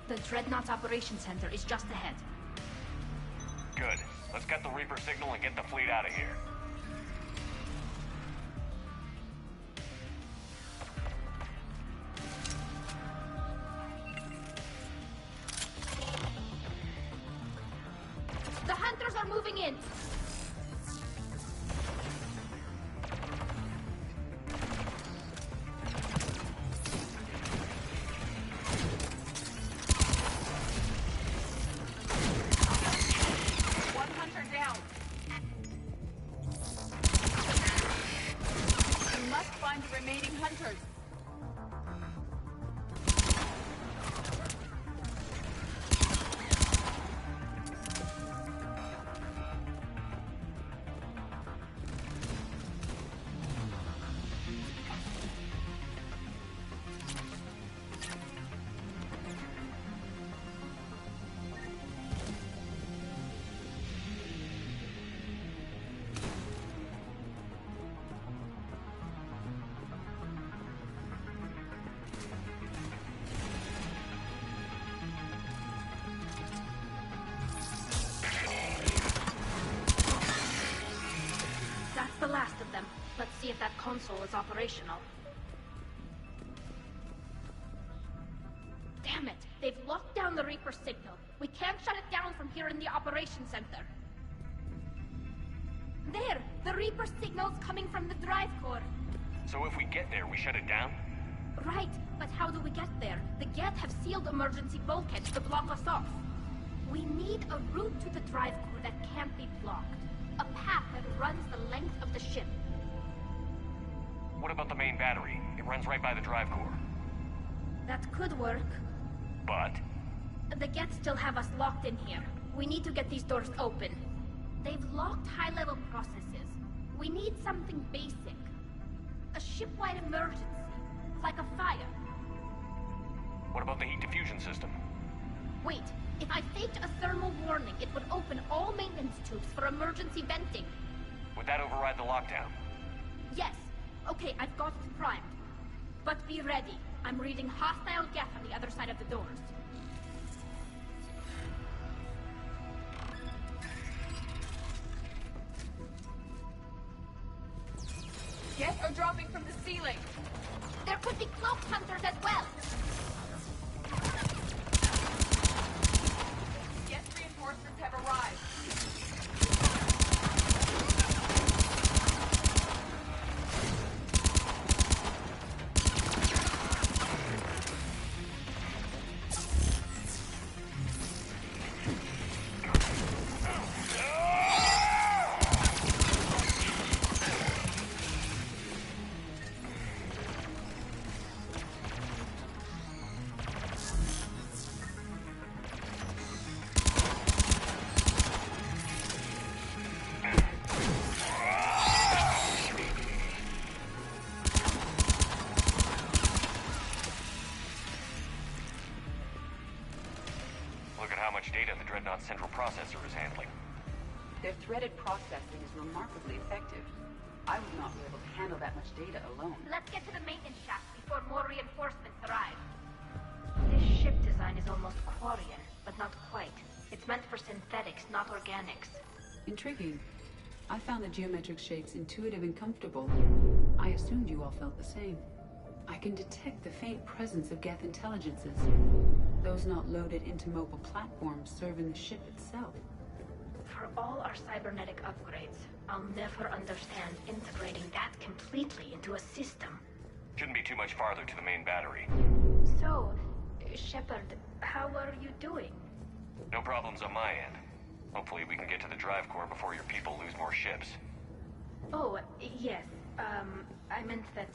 S11: The Dreadnought's Operations Center is just ahead.
S12: Good. Let's get the Reaper signal and get the fleet out of here.
S11: The Hunters are moving in! console is operational. Damn it! They've locked down the Reaper signal. We can't shut it down from here in the operations center. There! The Reaper signal's coming from the drive core.
S12: So if we get there, we shut it down?
S11: Right, but how do we get there? The Geth have sealed emergency bulkheads to block us off. We need a route to the drive core that can't be blocked. A path that runs the length of the ship.
S12: What about the main battery? It runs right by the drive core.
S11: That could work.
S12: But?
S11: The Geth still have us locked in here. We need to get these doors open. They've locked high-level processes. We need something basic. A ship-wide emergency. Like a fire.
S12: What about the heat diffusion system?
S11: Wait, if I faked a thermal warning, it would open all maintenance tubes for emergency venting.
S12: Would that override the lockdown?
S11: Yes. Okay, I've got it primed. But be ready. I'm reading hostile Geth on the other side of the doors.
S9: Geth are dropping from the ceiling.
S11: There could be cloak hunters as well.
S9: Geth reinforcements have arrived.
S12: Data the Dreadnought's central processor is handling.
S9: Their threaded processing is remarkably effective. I would not be able to handle that much data alone.
S11: Let's get to the maintenance shaft before more reinforcements arrive. This ship design is almost Quarian, but not quite. It's meant for synthetics, not organics.
S9: Intriguing. I found the geometric shapes intuitive and comfortable. I assumed you all felt the same. I can detect the faint presence of Geth intelligences. Those not loaded into mobile platforms serving the ship itself.
S11: For all our cybernetic upgrades, I'll never understand integrating that completely into a system.
S12: Shouldn't be too much farther to the main battery.
S11: So, Shepard, how are you doing?
S12: No problems on my end. Hopefully we can get to the drive core before your people lose more ships.
S11: Oh, yes. I meant that...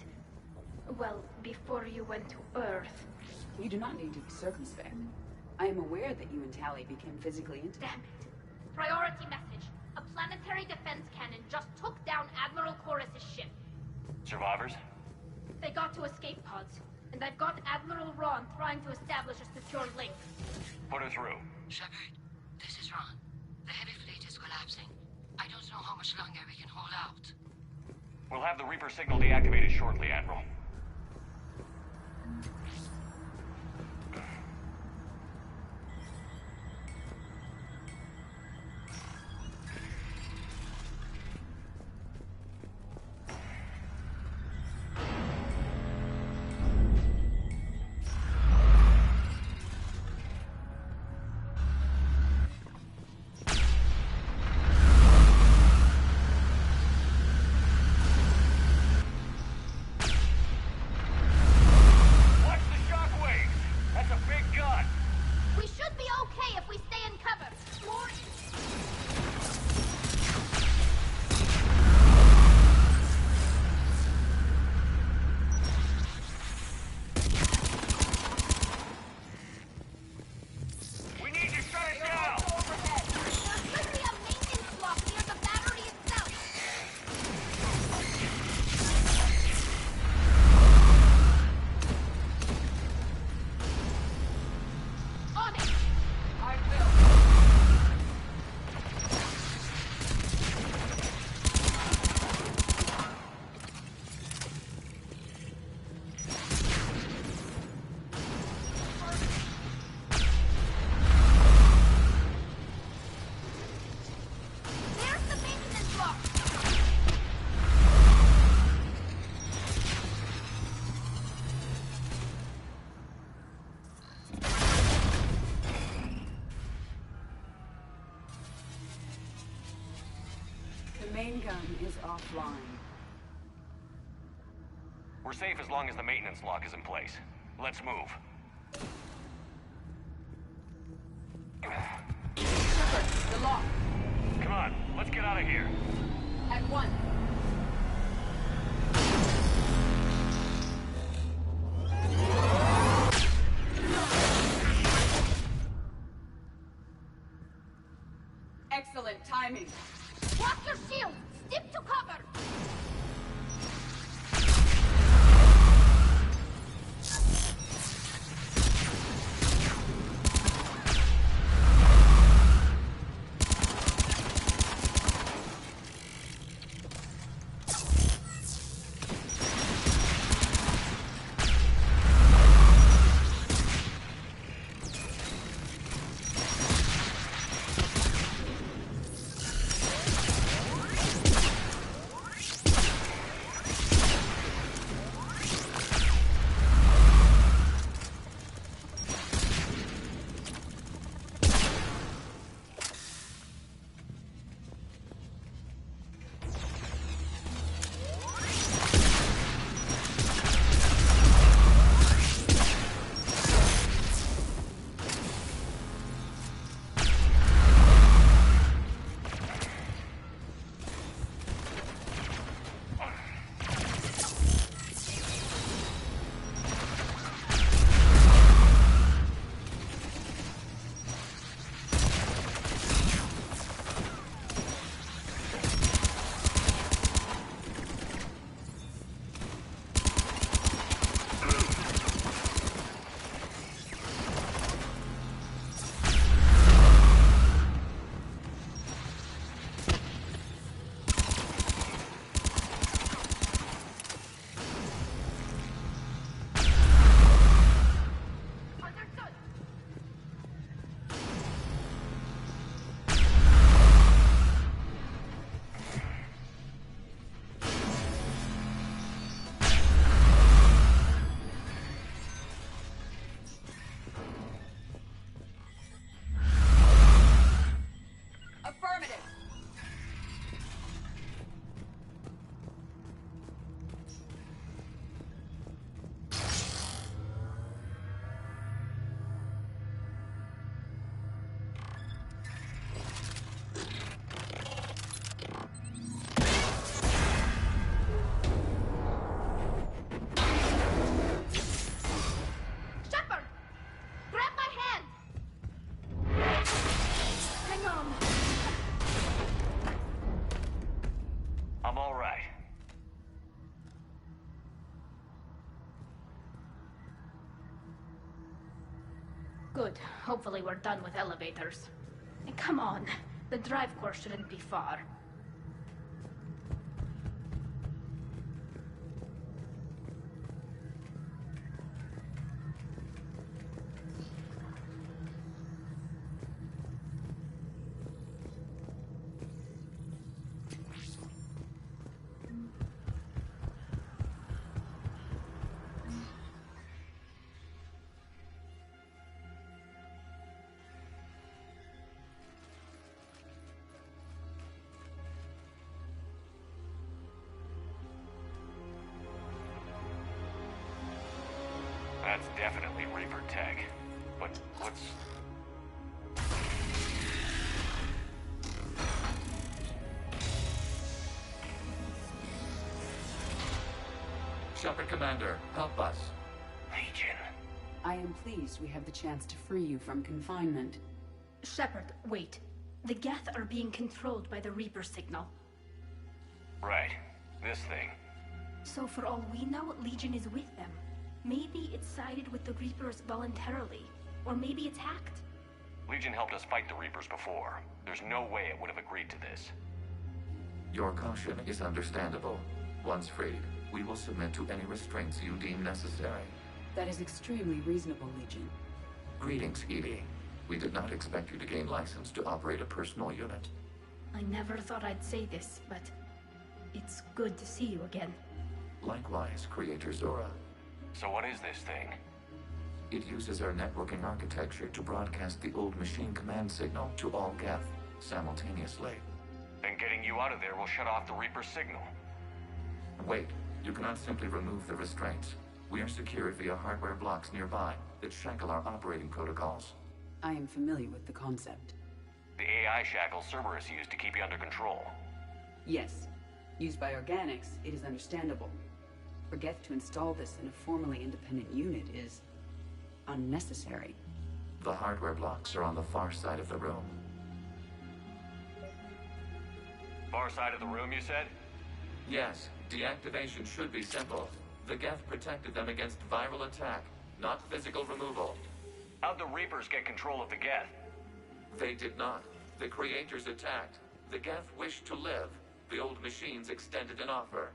S11: Well, before you went to Earth...
S9: You do not need to be circumspect. I am aware that you and Tali became physically intimate.
S11: Damn it. Priority message. A planetary defense cannon just took down Admiral Chorus's ship.
S12: Survivors?
S11: They got to escape pods, and I've got Admiral Ron trying to establish a secure link.
S12: Put her through.
S4: Shepard, this is Ron. The heavy fleet is collapsing. I don't know how much longer we can hold out.
S12: We'll have the Reaper signal deactivated shortly, Admiral. Watch
S9: gun is offline.
S12: We're safe as long as the maintenance lock is in place. Let's move.
S9: Shepard, the lock.
S12: Come on, let's get out of here.
S9: At one. Excellent timing.
S8: Watch your shield! Stick to cover!
S11: Good. Hopefully we're done with elevators. And come on, the drive course shouldn't be far.
S12: That's definitely Reaper tech. But what's...
S19: Shepard Commander, help us.
S12: Legion.
S9: I am pleased we have the chance to free you from confinement.
S11: Shepard, wait. The Geth are being controlled by the Reaper signal.
S12: Right. This thing.
S11: So for all we know, Legion is with them. Maybe it sided with the Reapers voluntarily. Or maybe it's hacked.
S12: Legion helped us fight the Reapers before. There's no way it would have agreed to this.
S14: Your caution is understandable. Once freed, we will submit to any restraints you deem necessary.
S9: That is extremely reasonable, Legion.
S14: Greetings, Edie. We did not expect you to gain license to operate a personal unit.
S11: I never thought I'd say this, but it's good to see you again.
S14: Likewise, Creator Zora.
S12: So what is this thing?
S14: It uses our networking architecture to broadcast the old machine command signal to all Geth simultaneously.
S12: Then getting you out of there will shut off the Reaper's signal.
S14: Wait, you cannot simply remove the restraints. We are secured via hardware blocks nearby that shackle our operating protocols.
S9: I am familiar with the concept.
S12: The AI shackles Cerberus used to keep you under control.
S9: Yes. Used by organics, it is understandable. For Geth to install this in a formally independent unit is unnecessary.
S14: The hardware blocks are on the far side of the room.
S12: Far side of the room, you said?
S14: Yes, deactivation should be simple. The Geth protected them against viral attack, not physical removal.
S12: How'd the Reapers get control of the Geth?
S14: They did not. The creators attacked. The Geth wished to live. The old machines extended an offer.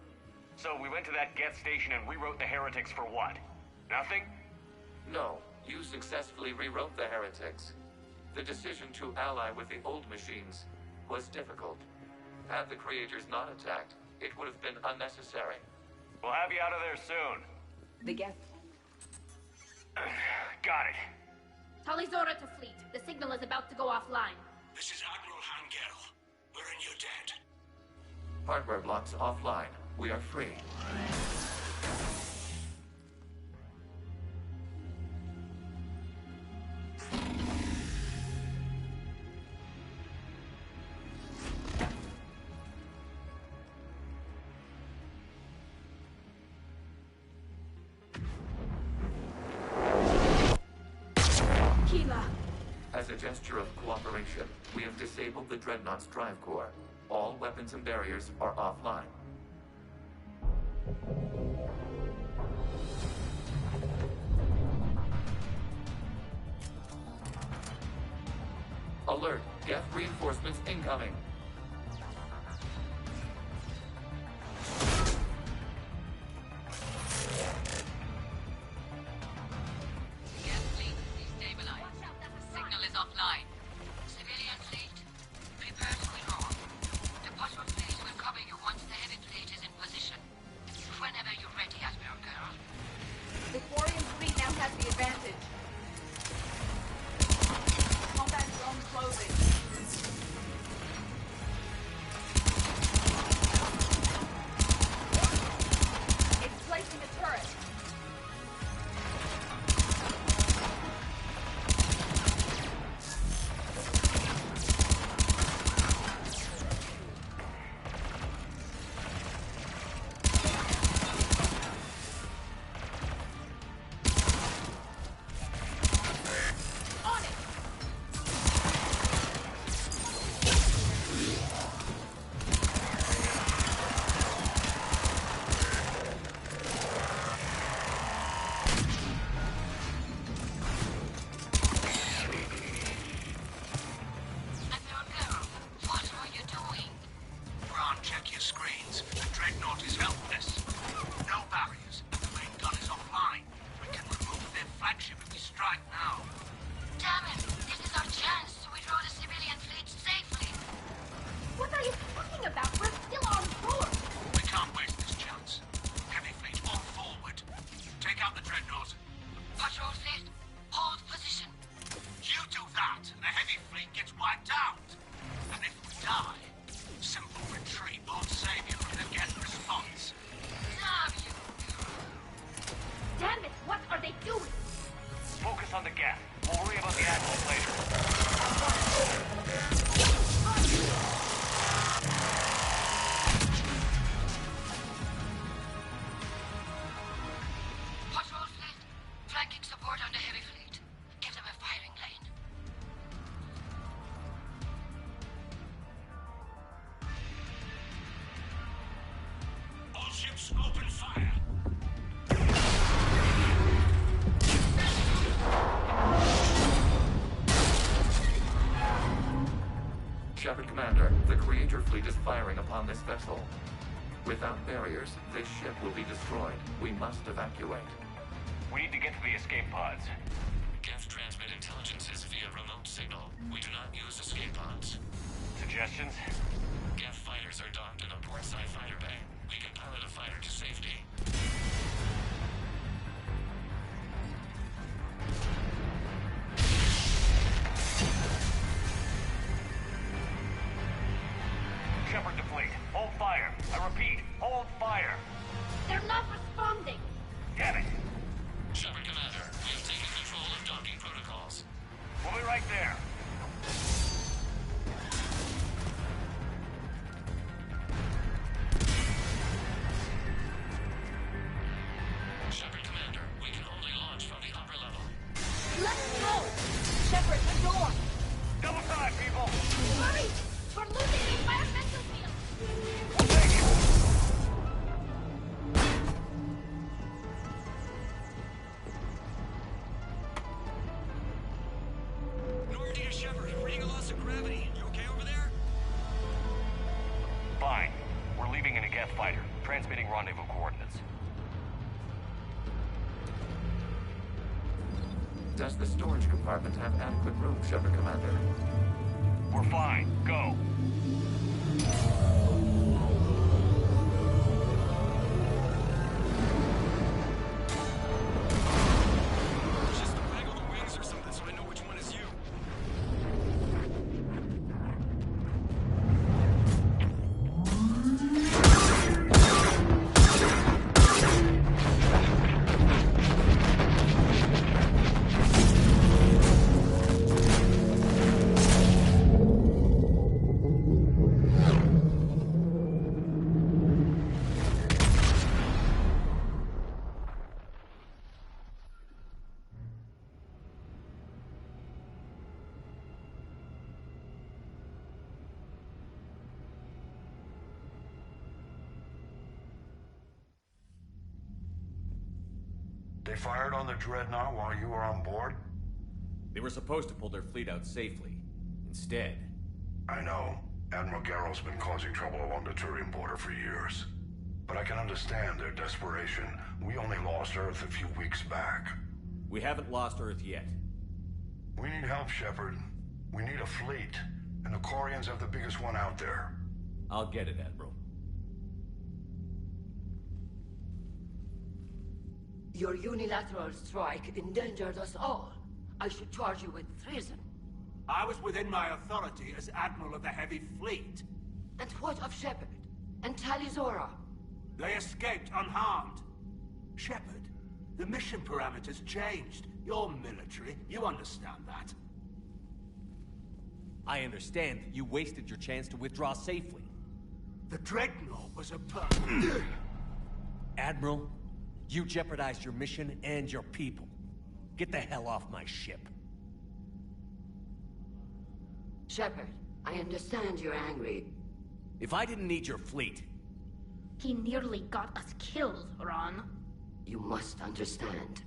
S12: So we went to that Geth station and rewrote the heretics for what? Nothing?
S14: No, you successfully rewrote the heretics. The decision to ally with the old machines was difficult. Had the creators not attacked, it would have been unnecessary.
S12: We'll have you out of there soon.
S9: The Geth.
S12: Got it.
S11: Talizora to fleet. The signal is about to go offline.
S17: This is Admiral Hangel. We're in your debt.
S14: Hardware blocks offline. We are free. As a gesture of cooperation, we have disabled the Dreadnought's drive core. All weapons and barriers are offline. Alert! Geth reinforcements incoming!
S17: Open fire!
S14: Shepard Commander, the Creator Fleet is firing upon this vessel. Without barriers, this ship will be destroyed. We must evacuate.
S12: We need to get to the escape pods.
S14: Geth transmit intelligences via remote signal. We do not use escape pods.
S12: Suggestions?
S14: Geth fighters are docked in a portside fighter bay. We can pilot a fighter to safety.
S1: Shepard, reading a loss of gravity. You okay over there?
S12: Fine. We're leaving in a Geth fighter, transmitting rendezvous coordinates.
S14: Does the storage compartment have adequate room, Shepard Commander?
S12: We're fine. Go.
S1: Just waggle the wings or something so I know which one is you.
S17: They fired on the Dreadnought while you were on board?
S3: They were supposed to pull their fleet out safely. Instead...
S17: I know. Admiral Garrow's been causing trouble along the Turian border for years. But I can understand their desperation. We only lost Earth a few weeks back.
S3: We haven't lost Earth yet.
S17: We need help, Shepard. We need a fleet. And the Quarians have the biggest one out there.
S3: I'll get it, Admiral.
S18: Your unilateral strike endangered us all. I should charge you with treason.
S19: I was within my authority as Admiral of the Heavy Fleet.
S18: And what of Shepard? And Talizora?
S19: They escaped unharmed. Shepard, the mission parameters changed. You're military, you understand that.
S3: I understand that you wasted your chance to withdraw safely.
S19: The Dreadnought was a
S3: Admiral, you jeopardized your mission and your people. Get the hell off my ship.
S18: Shepard, I understand you're angry.
S3: If I didn't need your fleet...
S11: He nearly got us killed, Ron.
S18: You must understand.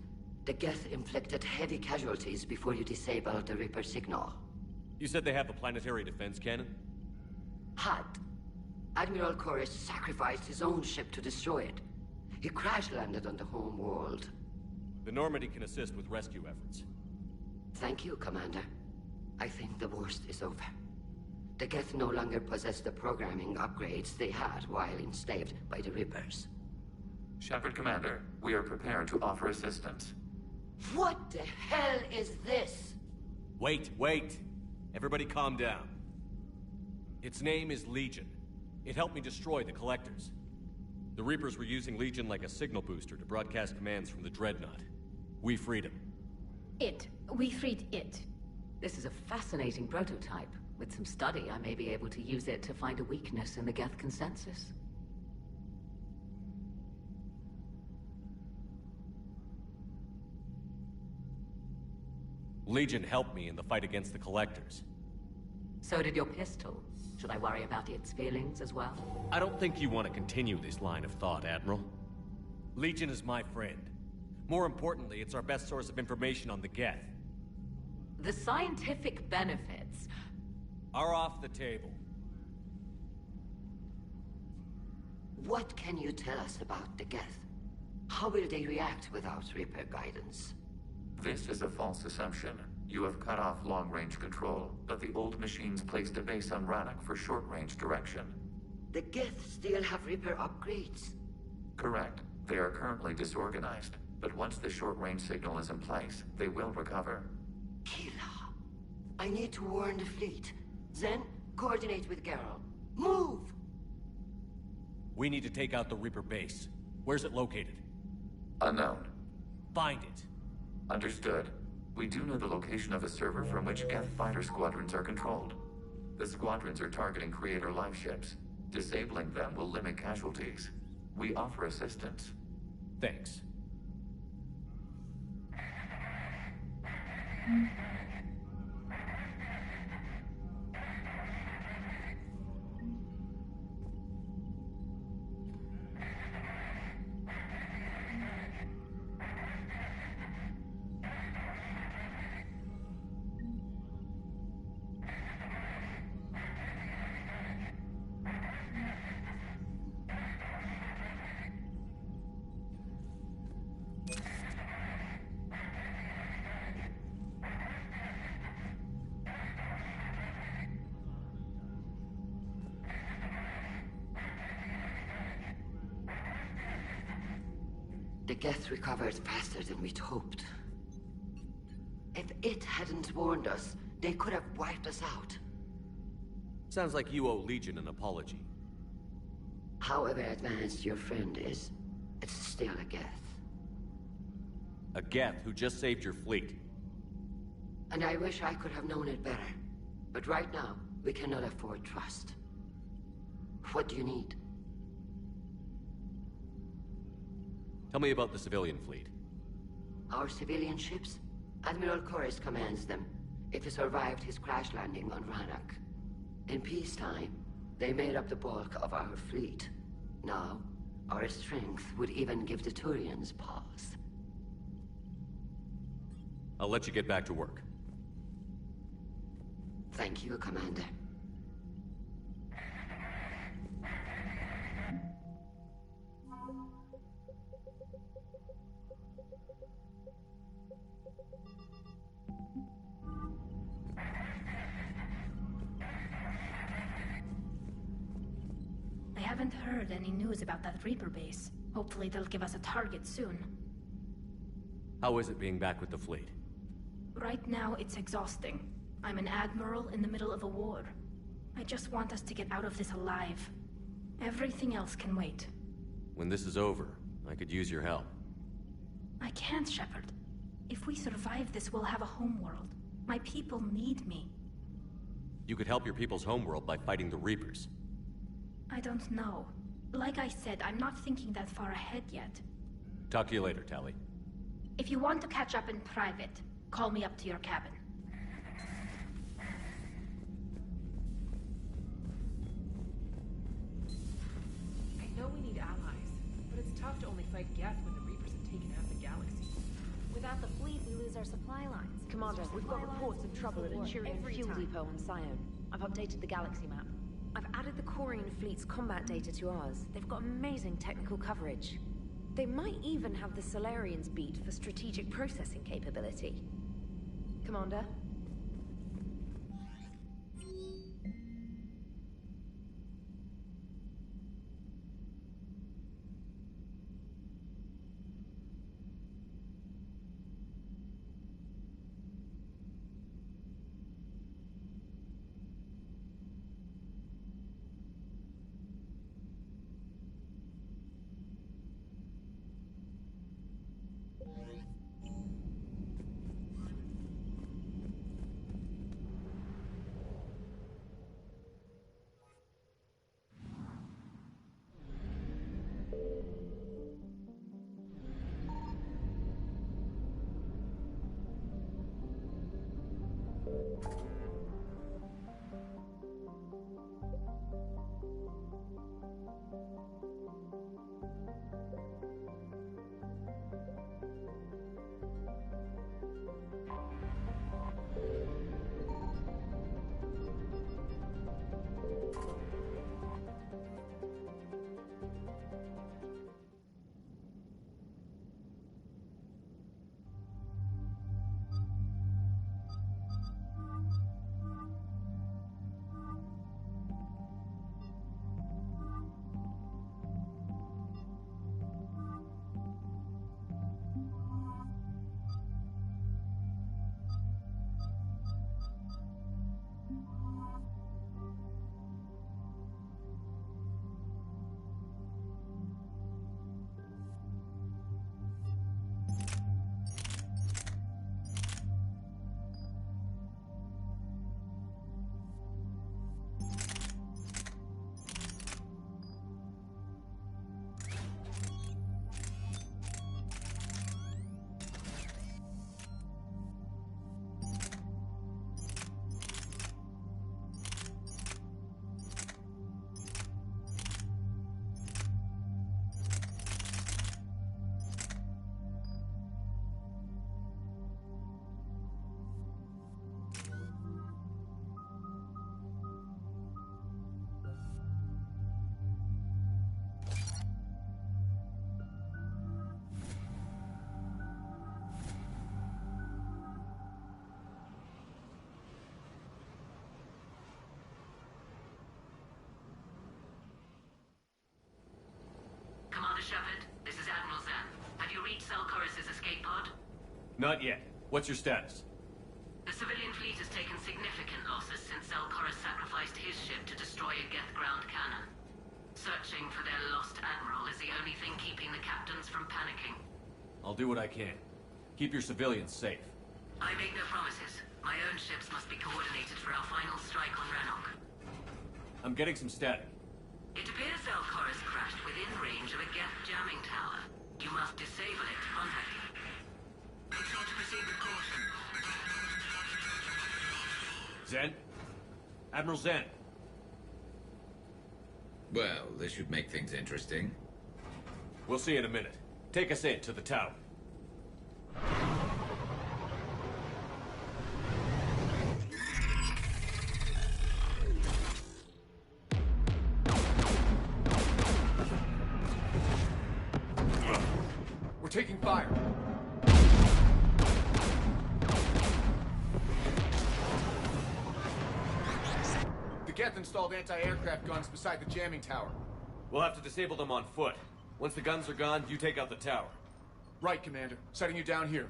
S18: The Geth inflicted heavy casualties before you disabled the Reaper signal.
S3: You said they have a planetary defense cannon?
S18: Had. Admiral Chorus sacrificed his own ship to destroy it. He crash-landed on the home world.
S3: The Normandy can assist with rescue efforts.
S18: Thank you, Commander. I think the worst is over. The Geth no longer possess the programming upgrades they had while enslaved by the Reapers.
S14: Shepard Commander, we are prepared to offer assistance.
S18: What the hell is this?
S3: Wait. Everybody calm down. Its name is Legion. It helped me destroy the Collectors. The Reapers were using Legion like a signal booster to broadcast commands from the Dreadnought. We freed him.
S11: We freed it.
S18: This is a fascinating prototype. With some study, I may be able to use it to find a weakness in the Geth consensus.
S3: Legion helped me in the fight against the Collectors.
S18: So did your pistol. Should I worry about its feelings as well?
S3: I don't think you want to continue this line of thought, Admiral. Legion is my friend. More importantly, it's our best source of information on the Geth.
S18: The scientific benefits
S3: are off the table.
S18: What can you tell us about the Geth? How will they react without Reaper guidance?
S14: This is a false assumption. You have cut off long-range control, but the old machines placed a base on Rannoch for short-range direction.
S18: The Geth still have Reaper upgrades?
S14: Correct. They are currently disorganized, but once the short-range signal is in place, they will recover.
S18: Kila, I need to warn the fleet. Then, coordinate with Garrow. Move!
S3: We need to take out the Reaper base. Where's it located?
S14: Unknown.
S3: Find it.
S14: Understood. We do know the location of a server from which Geth fighter squadrons are controlled. The squadrons are targeting Creator live ships. Disabling them will limit casualties. We offer assistance.
S3: Thanks.
S18: Geth recovered faster than we'd hoped. If it hadn't warned us, they could have wiped us out.
S3: Sounds like you owe Legion an apology.
S18: However advanced your friend is, it's still a Geth.
S3: A Geth who just saved your fleet.
S18: And I wish I could have known it better. But right now, we cannot afford trust. What do you need?
S3: Tell me about the civilian fleet.
S18: Our civilian ships? Admiral Corus commands them. If he survived his crash landing on Rannoch. In peacetime, they made up the bulk of our fleet. Now, our strength would even give the Turians pause.
S3: I'll let you get back to work.
S18: Thank you, Commander.
S11: I haven't heard any news about that Reaper base. Hopefully they'll give us a target soon.
S3: How is it being back with the fleet?
S11: Right now, it's exhausting. I'm an admiral in the middle of a war. I just want us to get out of this alive. Everything else can wait.
S3: When this is over, I could use your help.
S11: I can't, Shepard. If we survive this, we'll have a homeworld. My people need me.
S3: You could help your people's homeworld by fighting the Reapers.
S11: I don't know. Like I said, I'm not thinking that far ahead yet.
S3: Talk to you later, Tali.
S11: If you want to catch up in private, call me up to your cabin.
S10: I know we need allies, but it's tough to only fight Geth when the Reapers have taken half the galaxy.
S8: Without the fleet, we lose our supply lines.
S16: Commander, we've got reports of trouble at a Turian fuel depot on Scion. I've updated the galaxy map. I've added the Corian fleet's combat data to ours. They've got amazing technical coverage. They might even have the Solarians beat for strategic processing capability. Commander?
S3: Not yet. What's your status?
S2: The civilian fleet has taken significant losses since Zelkorus sacrificed his ship to destroy a Geth ground cannon. Searching for their lost admiral is the only thing keeping the captains from panicking.
S3: I'll do what I can. Keep your civilians safe.
S2: I make no promises. My own ships must be coordinated for our final strike on Rannoch.
S3: I'm getting some static.
S2: It appears Zelkorus crashed within range of a Geth jamming tower. You must disable it to contact him. Make sure to proceed with caution.
S3: Zen? Admiral Zen.
S15: Well, this should make things interesting.
S3: We'll see in a minute. Take us in to the tower.
S20: We're taking fire. The Geth installed anti-aircraft guns beside the jamming tower.
S3: We'll have to disable them on foot. Once the guns are gone, you take out the tower.
S20: Right, Commander. Setting you down here.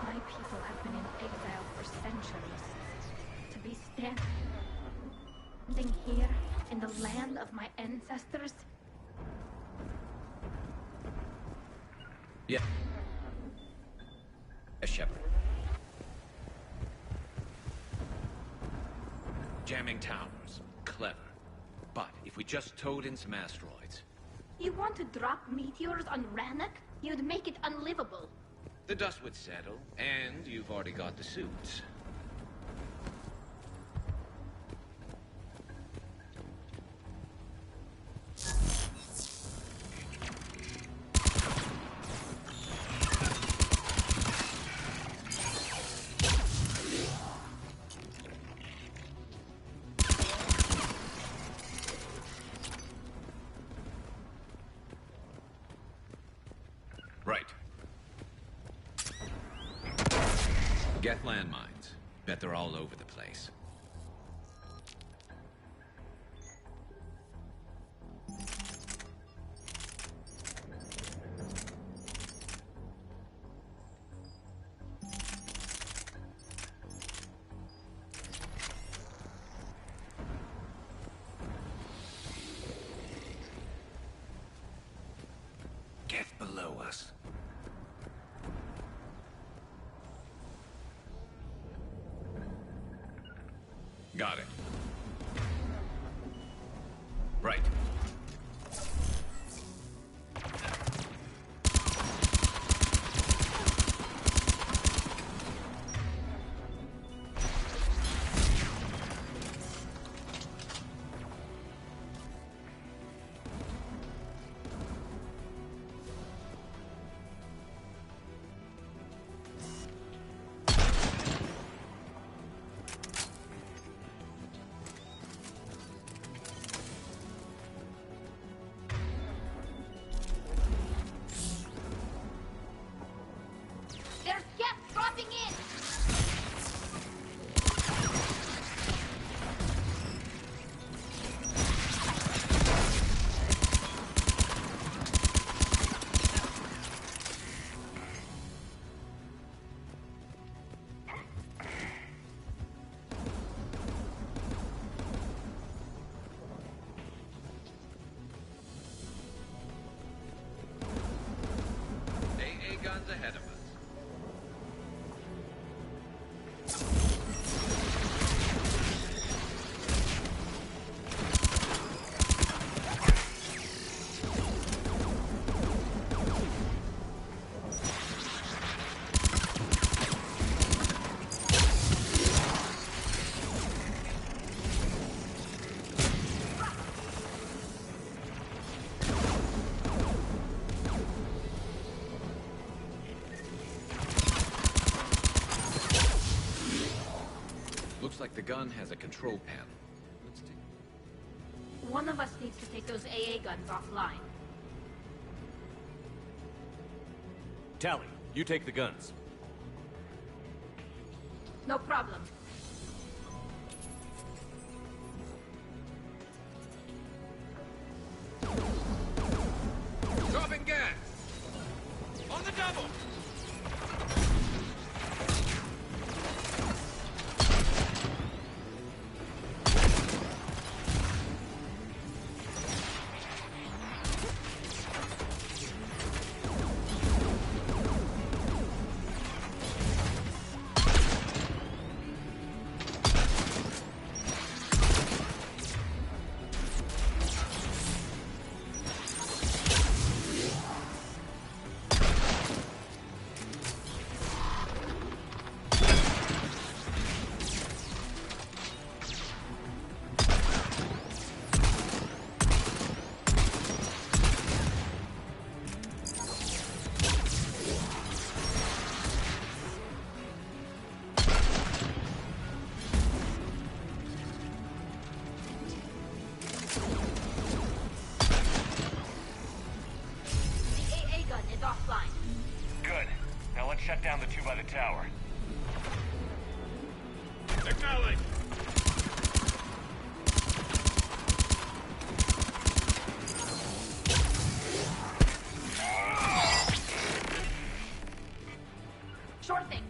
S11: My people have been in exile for centuries. To be standing here in the land of my ancestors.
S15: Yeah. A Shepard. Jamming towers. Clever. But if we just towed in some asteroids...
S11: You want to drop meteors on Rannoch? You'd make it unlivable.
S15: The dust would settle, and you've already got the suits. Right. Geth landmines. Bet they're all over the place. Geth below us. Got it. Right.
S11: There's Geth dropping in!
S15: AA guns ahead of us. Looks like the gun has a control panel. Let's take...
S11: One of us needs to take those AA guns offline.
S3: Tally, you take the guns.
S11: No problem.
S15: Dropping gas! On the double!
S12: Shut down the two by the tower.
S19: Acknowledge!
S11: Sure thing.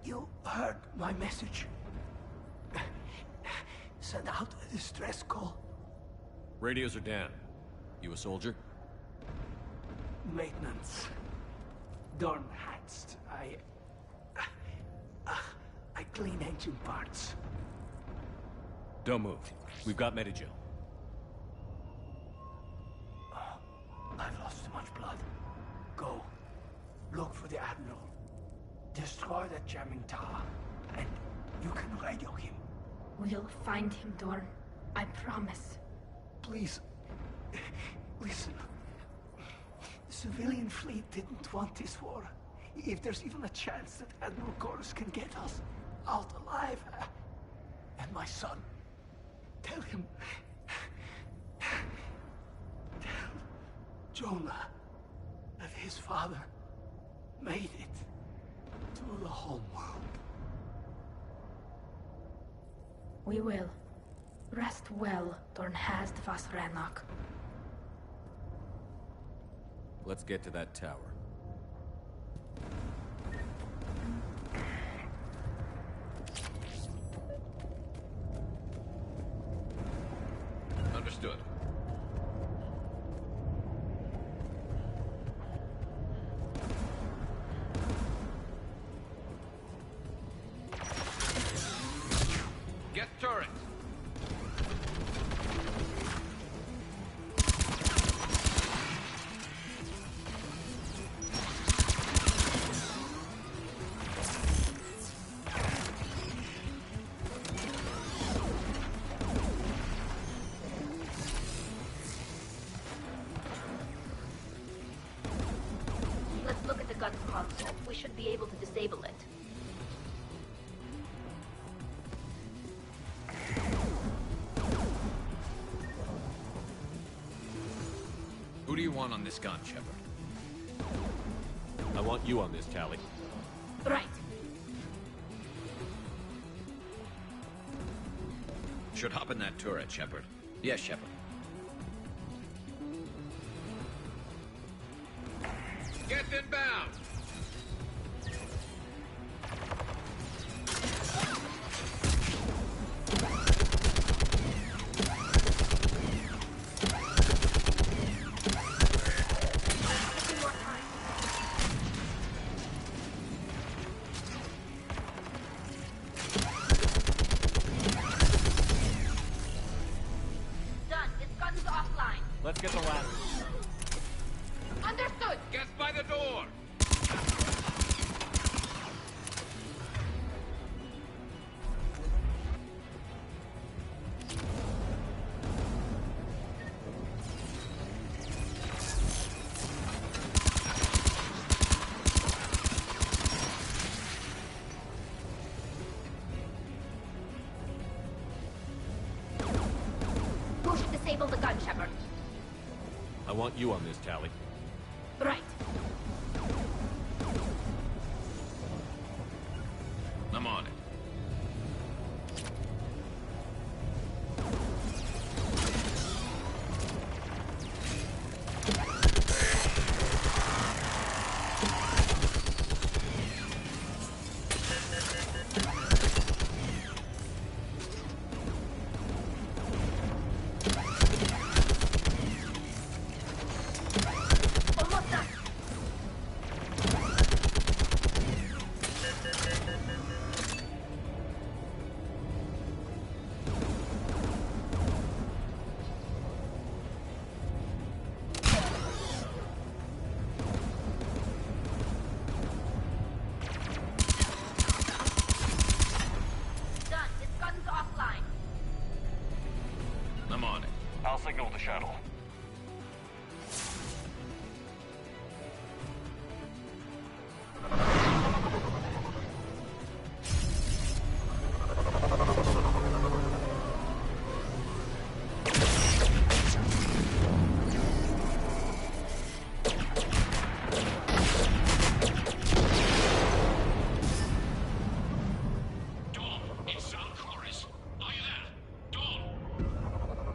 S7: You heard my message. Send out a distress call.
S3: Radios are down. You a soldier?
S7: Maintenance. Dorn hats. I clean engine parts.
S3: Don't move. We've got Medigel.
S7: I've lost too much blood. Go. Look for the Admiral. Destroy that jamming tower, and you can radio him.
S11: We'll find him, Dorn. I promise.
S7: Please, listen. The civilian fleet didn't want this war. If there's even a chance that Admiral Chorus can get us out alive, and my son, tell him. Tell Jonah that his father made it to the home world.
S11: We will. Rest well, Dorn Hast vas Rannoch.
S3: Let's get to that tower.
S15: Understood. Get turret.
S11: Let's look at the gun console. We should be able to disable it.
S15: Who do you want on this gun, Shepard?
S3: I want you on this, Tally.
S11: Right.
S15: Should hop in that turret, Shepard. Yes, Shepard. Get inbound!
S11: Done. This gun's offline.
S3: Let's get the ladder.
S11: Understood.
S15: Get by the door! I want you on this, Tally.
S11: Right.
S15: I'm on it. I'm on it.
S12: I'll signal the shuttle.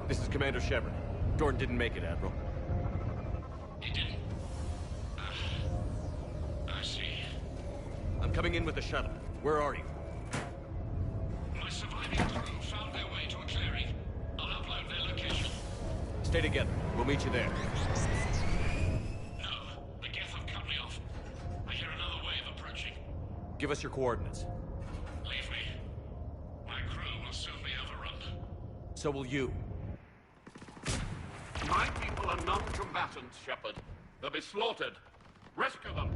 S15: This is Commander Shepard. Jordan didn't make it, Admiral.
S13: He didn't? I see.
S15: I'm coming in with the shuttle. Where are you?
S13: My surviving crew found their way to a clearing. I'll upload their location.
S15: Stay together. We'll meet you there.
S13: No, the Geth have cut me off. I hear another wave approaching.
S15: Give us your coordinates.
S13: Leave me. My crew will soon be overrun.
S15: So will you.
S19: My people are non-combatants, Shepard. They'll be slaughtered. Rescue them.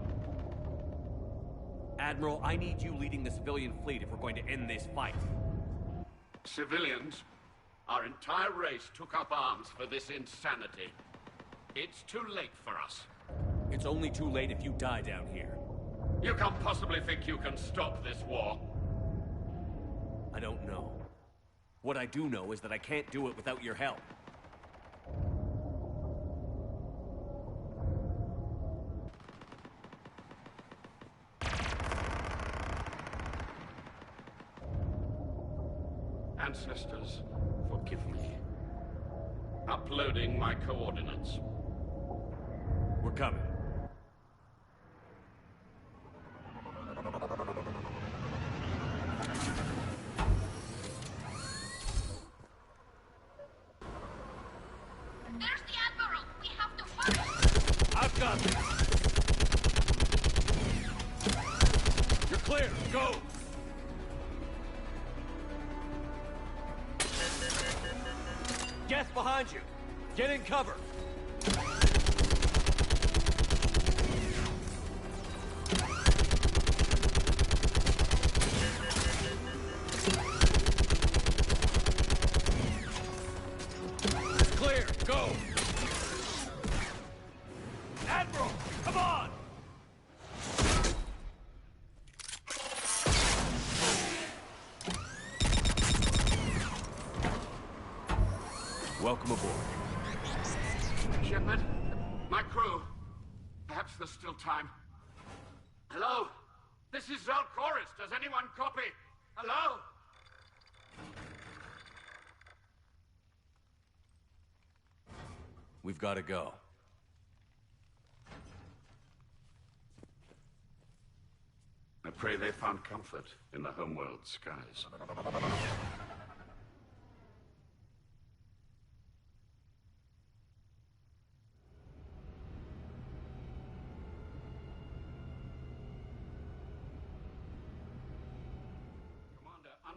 S15: Admiral, I need you leading the civilian fleet if we're going to end this fight.
S19: Civilians? Our entire race took up arms for this insanity. It's too late for us.
S15: It's only too late if you die down here.
S19: You can't possibly think you can stop this war.
S15: I don't know. What I do know is that I can't do it without your help.
S19: Ancestors, forgive me. Uploading my coordinates.
S15: We're coming.
S11: There's the Admiral! We have to hurry!
S15: I've got this! You're clear! Go! Gas behind you! Get in cover! It's clear! Go! Admiral! Come on! Welcome aboard.
S19: Shepard, my crew. Perhaps there's still time. Hello? This is Zalcoris. Does anyone copy? Hello?
S15: We've got to go.
S19: I pray they found comfort in the homeworld skies.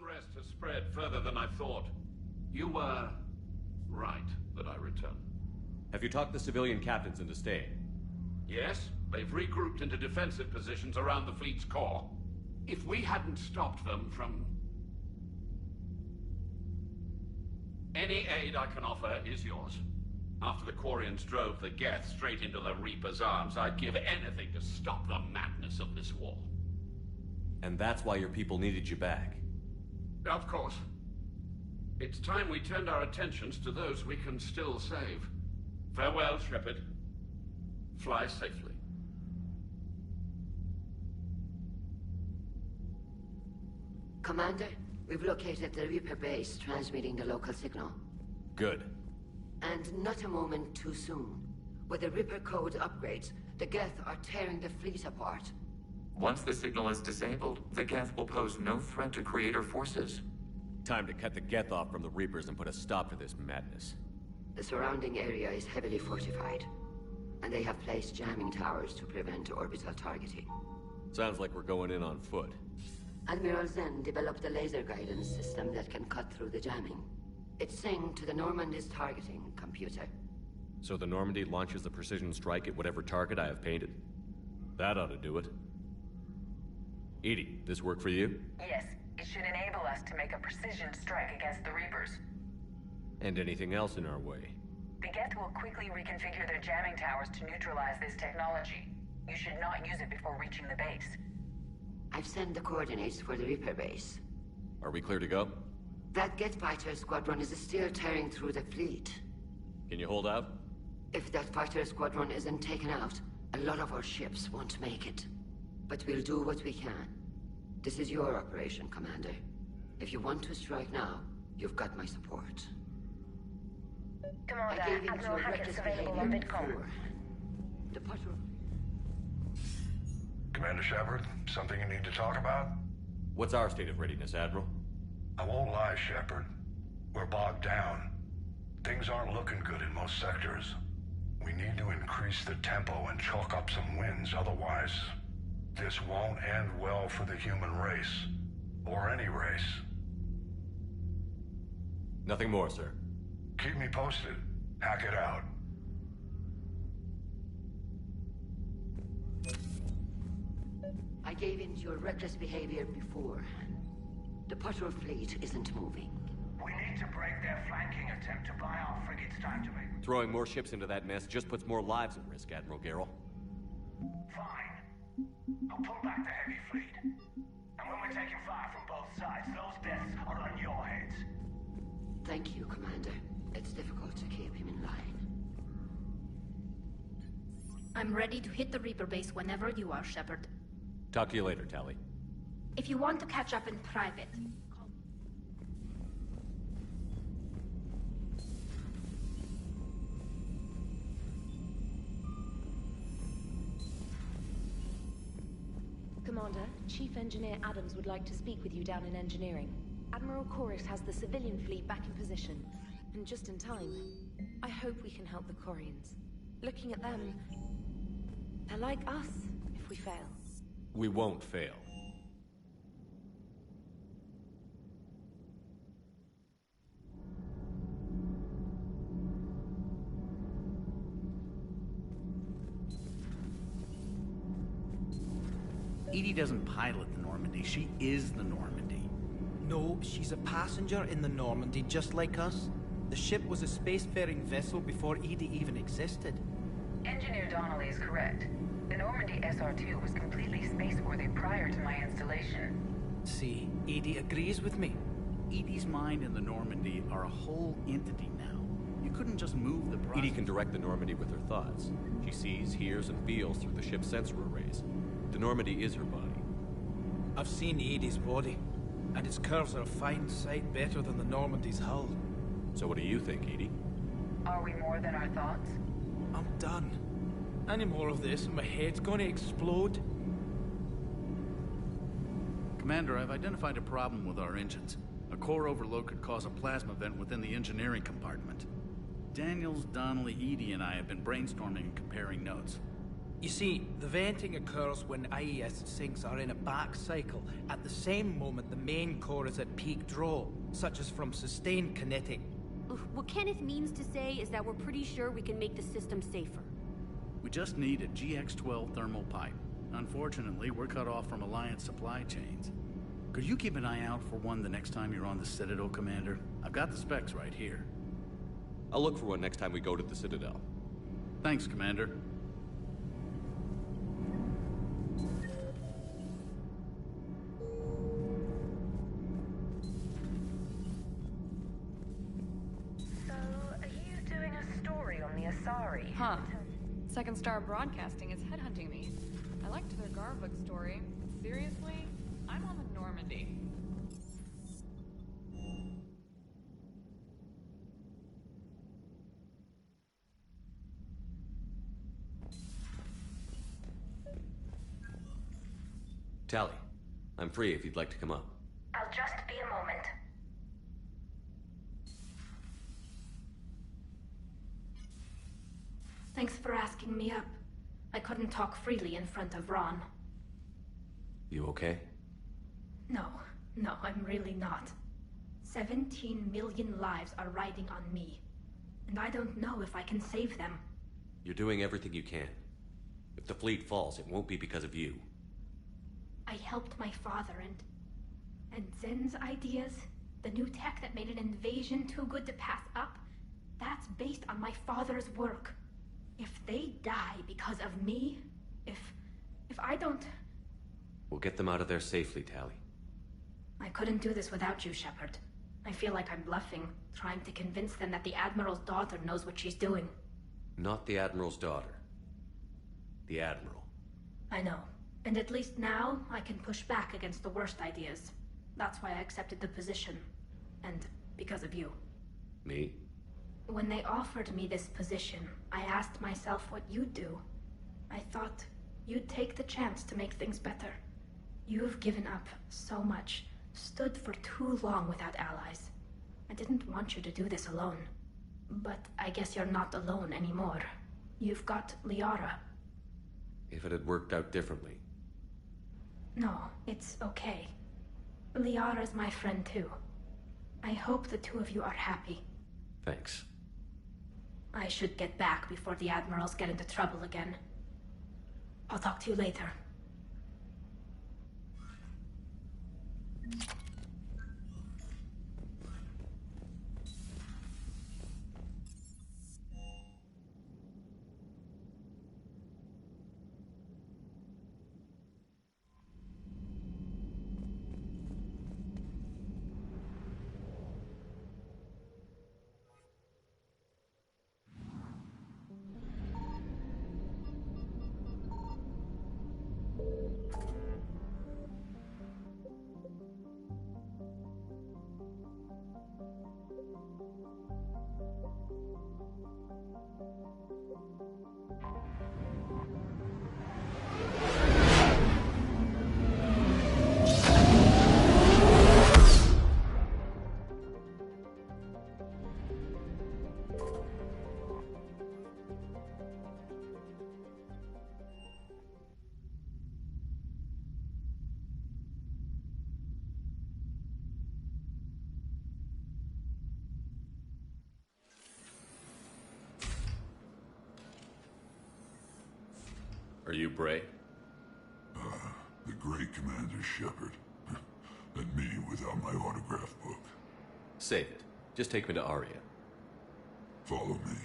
S19: Unrest has spread further than I thought. You were right that I returned.
S3: Have you talked the civilian captains into staying?
S19: Yes, they've regrouped into defensive positions around the fleet's core. If we hadn't stopped them from... Any aid I can offer is yours. After the Quarians drove the Geth straight into the Reaper's arms, I'd give anything to stop the madness of this war.
S3: And that's why your people needed you back.
S19: Of course. It's time we turned our attentions to those we can still save. Farewell, Shepard. Fly safely.
S18: Commander, we've located the Reaper base transmitting the local signal.
S15: Good.
S18: And not a moment too soon. With the Reaper code upgrades, the Geth are tearing the fleet apart.
S14: Once the signal is disabled, the Geth will pose no threat to Creator forces.
S15: Time to cut the Geth off from the Reapers and put a stop to this madness.
S18: The surrounding area is heavily fortified, and they have placed jamming towers to prevent orbital targeting.
S15: Sounds like we're going in on foot.
S18: Admiral Zen developed a laser guidance system that can cut through the jamming. It's synced to the Normandy's targeting computer.
S3: So the Normandy launches the precision strike at whatever target I have painted? That ought to do it. Edie, this work for you?
S21: Yes, it should enable us to make a precision strike against the Reapers.
S3: And anything else in our way?
S21: The Geth will quickly reconfigure their jamming towers to neutralize this technology. You should not use it before reaching the base.
S18: I've sent the coordinates for the Reaper base.
S3: Are we clear to go?
S18: That Geth fighter squadron is still tearing through the fleet.
S3: Can you hold out?
S18: If that fighter squadron isn't taken out, a lot of our ships won't make it. But we'll do what we can. This is your operation, Commander. If you want to strike now, you've got my support.
S21: Commander,
S18: I gave in to
S21: Admiral
S18: a
S21: Hackett's
S18: reckless
S21: available on
S18: behavior
S21: Bitcom.
S18: before. The patrol...
S17: Commander Shepard, something you need to talk about?
S3: What's our state of readiness, Admiral?
S17: I won't lie, Shepard. We're bogged down. Things aren't looking good in most sectors. We need to increase the tempo and chalk up some wins, otherwise... this won't end well for the human race. Or any race.
S3: Nothing more, sir.
S17: Keep me posted. Hack it out.
S18: I gave in to your reckless behavior before. The patrol fleet isn't moving.
S5: We need to break their flanking attempt to buy our frigates time to make...
S3: Throwing more ships into that mess just puts more lives at risk, Admiral Garrel.
S5: Fine. I'll pull back the heavy fleet. And when we're taking fire from both sides, those deaths are on your heads.
S18: Thank you, Commander. It's difficult to keep him in line.
S11: I'm ready to hit the Reaper base whenever you are, Shepard.
S3: Talk to you later, Tally.
S11: If you want to catch up in private,
S16: Commander, Chief Engineer Adams would like to speak with you down in engineering. Admiral Chorus has the civilian fleet back in position, and just in time. I hope we can help the Quarians. Looking at them, they're like us if we fail.
S3: We won't fail.
S22: Edie doesn't pilot the Normandy, she is the Normandy.
S23: No, she's a passenger in the Normandy, just like us. The ship was a spacefaring vessel before Edie even existed.
S21: Engineer Donnelly is correct. The Normandy SR-2 was completely spaceworthy prior to my installation.
S23: See, Edie agrees with me.
S22: Edie's mind and the Normandy are a whole entity now. You couldn't just move the process.
S3: Edie can direct the Normandy with her thoughts. She sees, hears, and feels through the ship's sensor arrays. The Normandy is her body.
S23: I've seen Edie's body, and its curves are a fine sight better than the Normandy's hull.
S3: So what do you think, Edie?
S21: Are we more than our thoughts?
S23: I'm done. Any more of this and my head's gonna explode.
S22: Commander, I've identified a problem with our engines. A core overload could cause a plasma vent within the engineering compartment. Daniels, Donnelly, Edie, and I have been brainstorming and comparing notes.
S23: You see, the venting occurs when IES sinks are in a back cycle at the same moment the main core is at peak draw, such as from sustained kinetic.
S8: What Kenneth means to say is that we're pretty sure we can make the system safer.
S22: We just need a GX-12 thermal pipe. Unfortunately, we're cut off from Alliance supply chains. Could you keep an eye out for one the next time you're on the Citadel, Commander? I've got the specs right here.
S3: I'll look for one next time we go to the Citadel.
S22: Thanks, Commander.
S21: sorry.
S4: Huh. Second Star Broadcasting is headhunting me. I liked their Garvik story, but seriously, I'm on the Normandy.
S3: Tally, I'm free if you'd like to come up.
S11: I'll just be a moment. Thanks for asking me up. I couldn't talk freely in front of Ron.
S3: You okay?
S11: No, I'm really not. 17 million lives are riding on me. And I don't know if I can save them.
S3: You're doing everything you can. If the fleet falls, it won't be because of you.
S11: I helped my father and Zen's ideas, the new tech that made an invasion too good to pass up, that's based on my father's work. If they die because of me, if I don't...
S3: We'll get them out of there safely, Tally.
S11: I couldn't do this without you, Shepard. I feel like I'm bluffing, trying to convince them that the Admiral's daughter knows what she's doing.
S3: Not the Admiral's daughter. The Admiral.
S11: I know. And at least now, I can push back against the worst ideas. That's why I accepted the position. And because of you.
S3: Me?
S11: When they offered me this position, I asked myself what you'd do. I thought you'd take the chance to make things better. You've given up so much, stood for too long without allies. I didn't want you to do this alone. But I guess you're not alone anymore. You've got Liara.
S3: If it had worked out differently.
S11: No, it's okay. Liara's my friend too. I hope the two of you are happy.
S3: Thanks.
S11: I should get back before the Admirals get into trouble again. I'll talk to you later.
S3: Are you Bray?
S6: The great Commander Shepard. And me without my autograph book.
S3: Save it. Just take me to Aria.
S6: Follow me.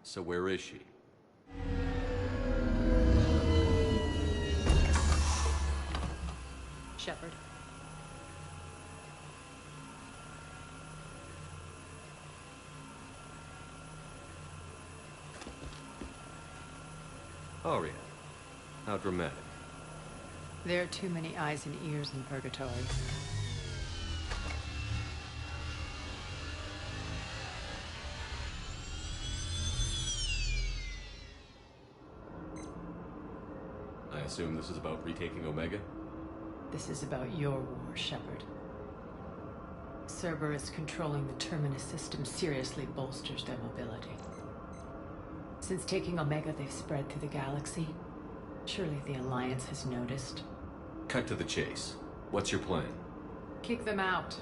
S3: So where is she?
S4: Shepard.
S3: Aria. How dramatic.
S9: There are too many eyes and ears in Purgatory.
S3: I assume this is about retaking Omega?
S9: This is about your war, Shepard. Cerberus controlling the Terminus system seriously bolsters their mobility. Since taking Omega, they've spread through the galaxy. Surely the Alliance has noticed.
S3: Cut to the chase. What's your plan?
S9: Kick them out.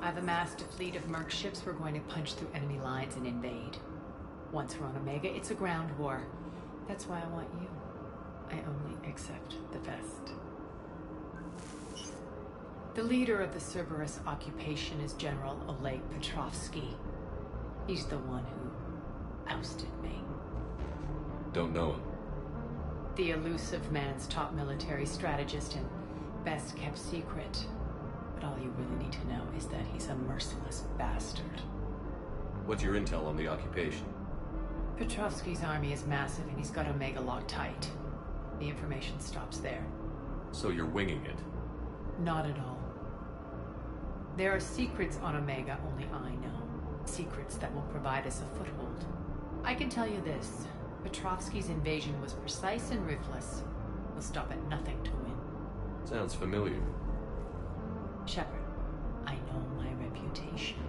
S9: I've amassed a fleet of merc ships. We're going to punch through enemy lines and invade. Once we're on Omega, it's a ground war. That's why I want you. I only accept the best. The leader of the Cerberus occupation is General Oleg Petrovsky. He's the one who ousted me.
S3: Don't know him.
S9: The elusive man's top military strategist and Best kept secret. But all you really need to know is that he's a merciless bastard.
S3: What's your intel on the occupation?
S9: Petrovsky's army is massive and he's got Omega locked tight. The information stops there.
S3: So you're winging it?
S9: Not at all. There are secrets on Omega only I know. Secrets that will provide us a foothold. I can tell you this. Petrovsky's invasion was precise and ruthless. He'll stop at nothing to win.
S3: Sounds familiar.
S9: Shepard, I know my reputation.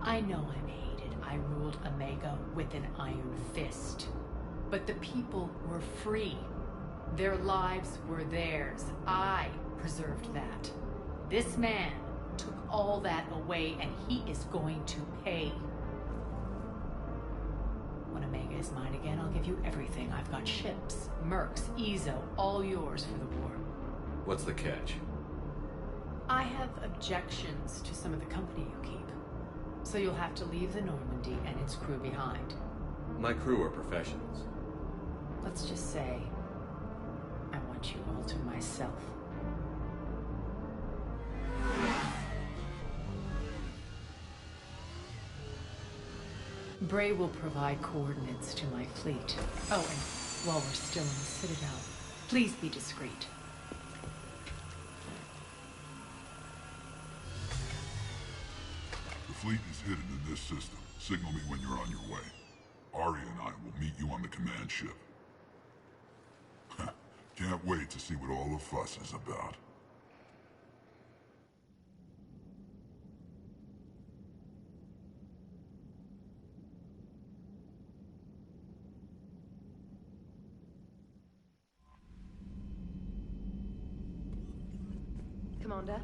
S9: I know I'm hated. I ruled Omega with an iron fist. But the people were free. Their lives were theirs. I preserved that. This man took all that away, and he is going to pay. When Omega is mine again, I'll give you everything. I've got ships, mercs, Ezo, all yours for the war.
S3: What's the catch?
S9: I have objections to some of the company you keep. So you'll have to leave the Normandy and its crew behind.
S3: My crew are professionals.
S9: Let's just say, I want you all to myself. Bray will provide coordinates to my fleet. Oh, and while we're still in the Citadel, please be discreet.
S6: The fleet is hidden in this system. Signal me when you're on your way. Arya and I will meet you on the command ship. Can't wait to see what all the fuss is about.
S16: Commander?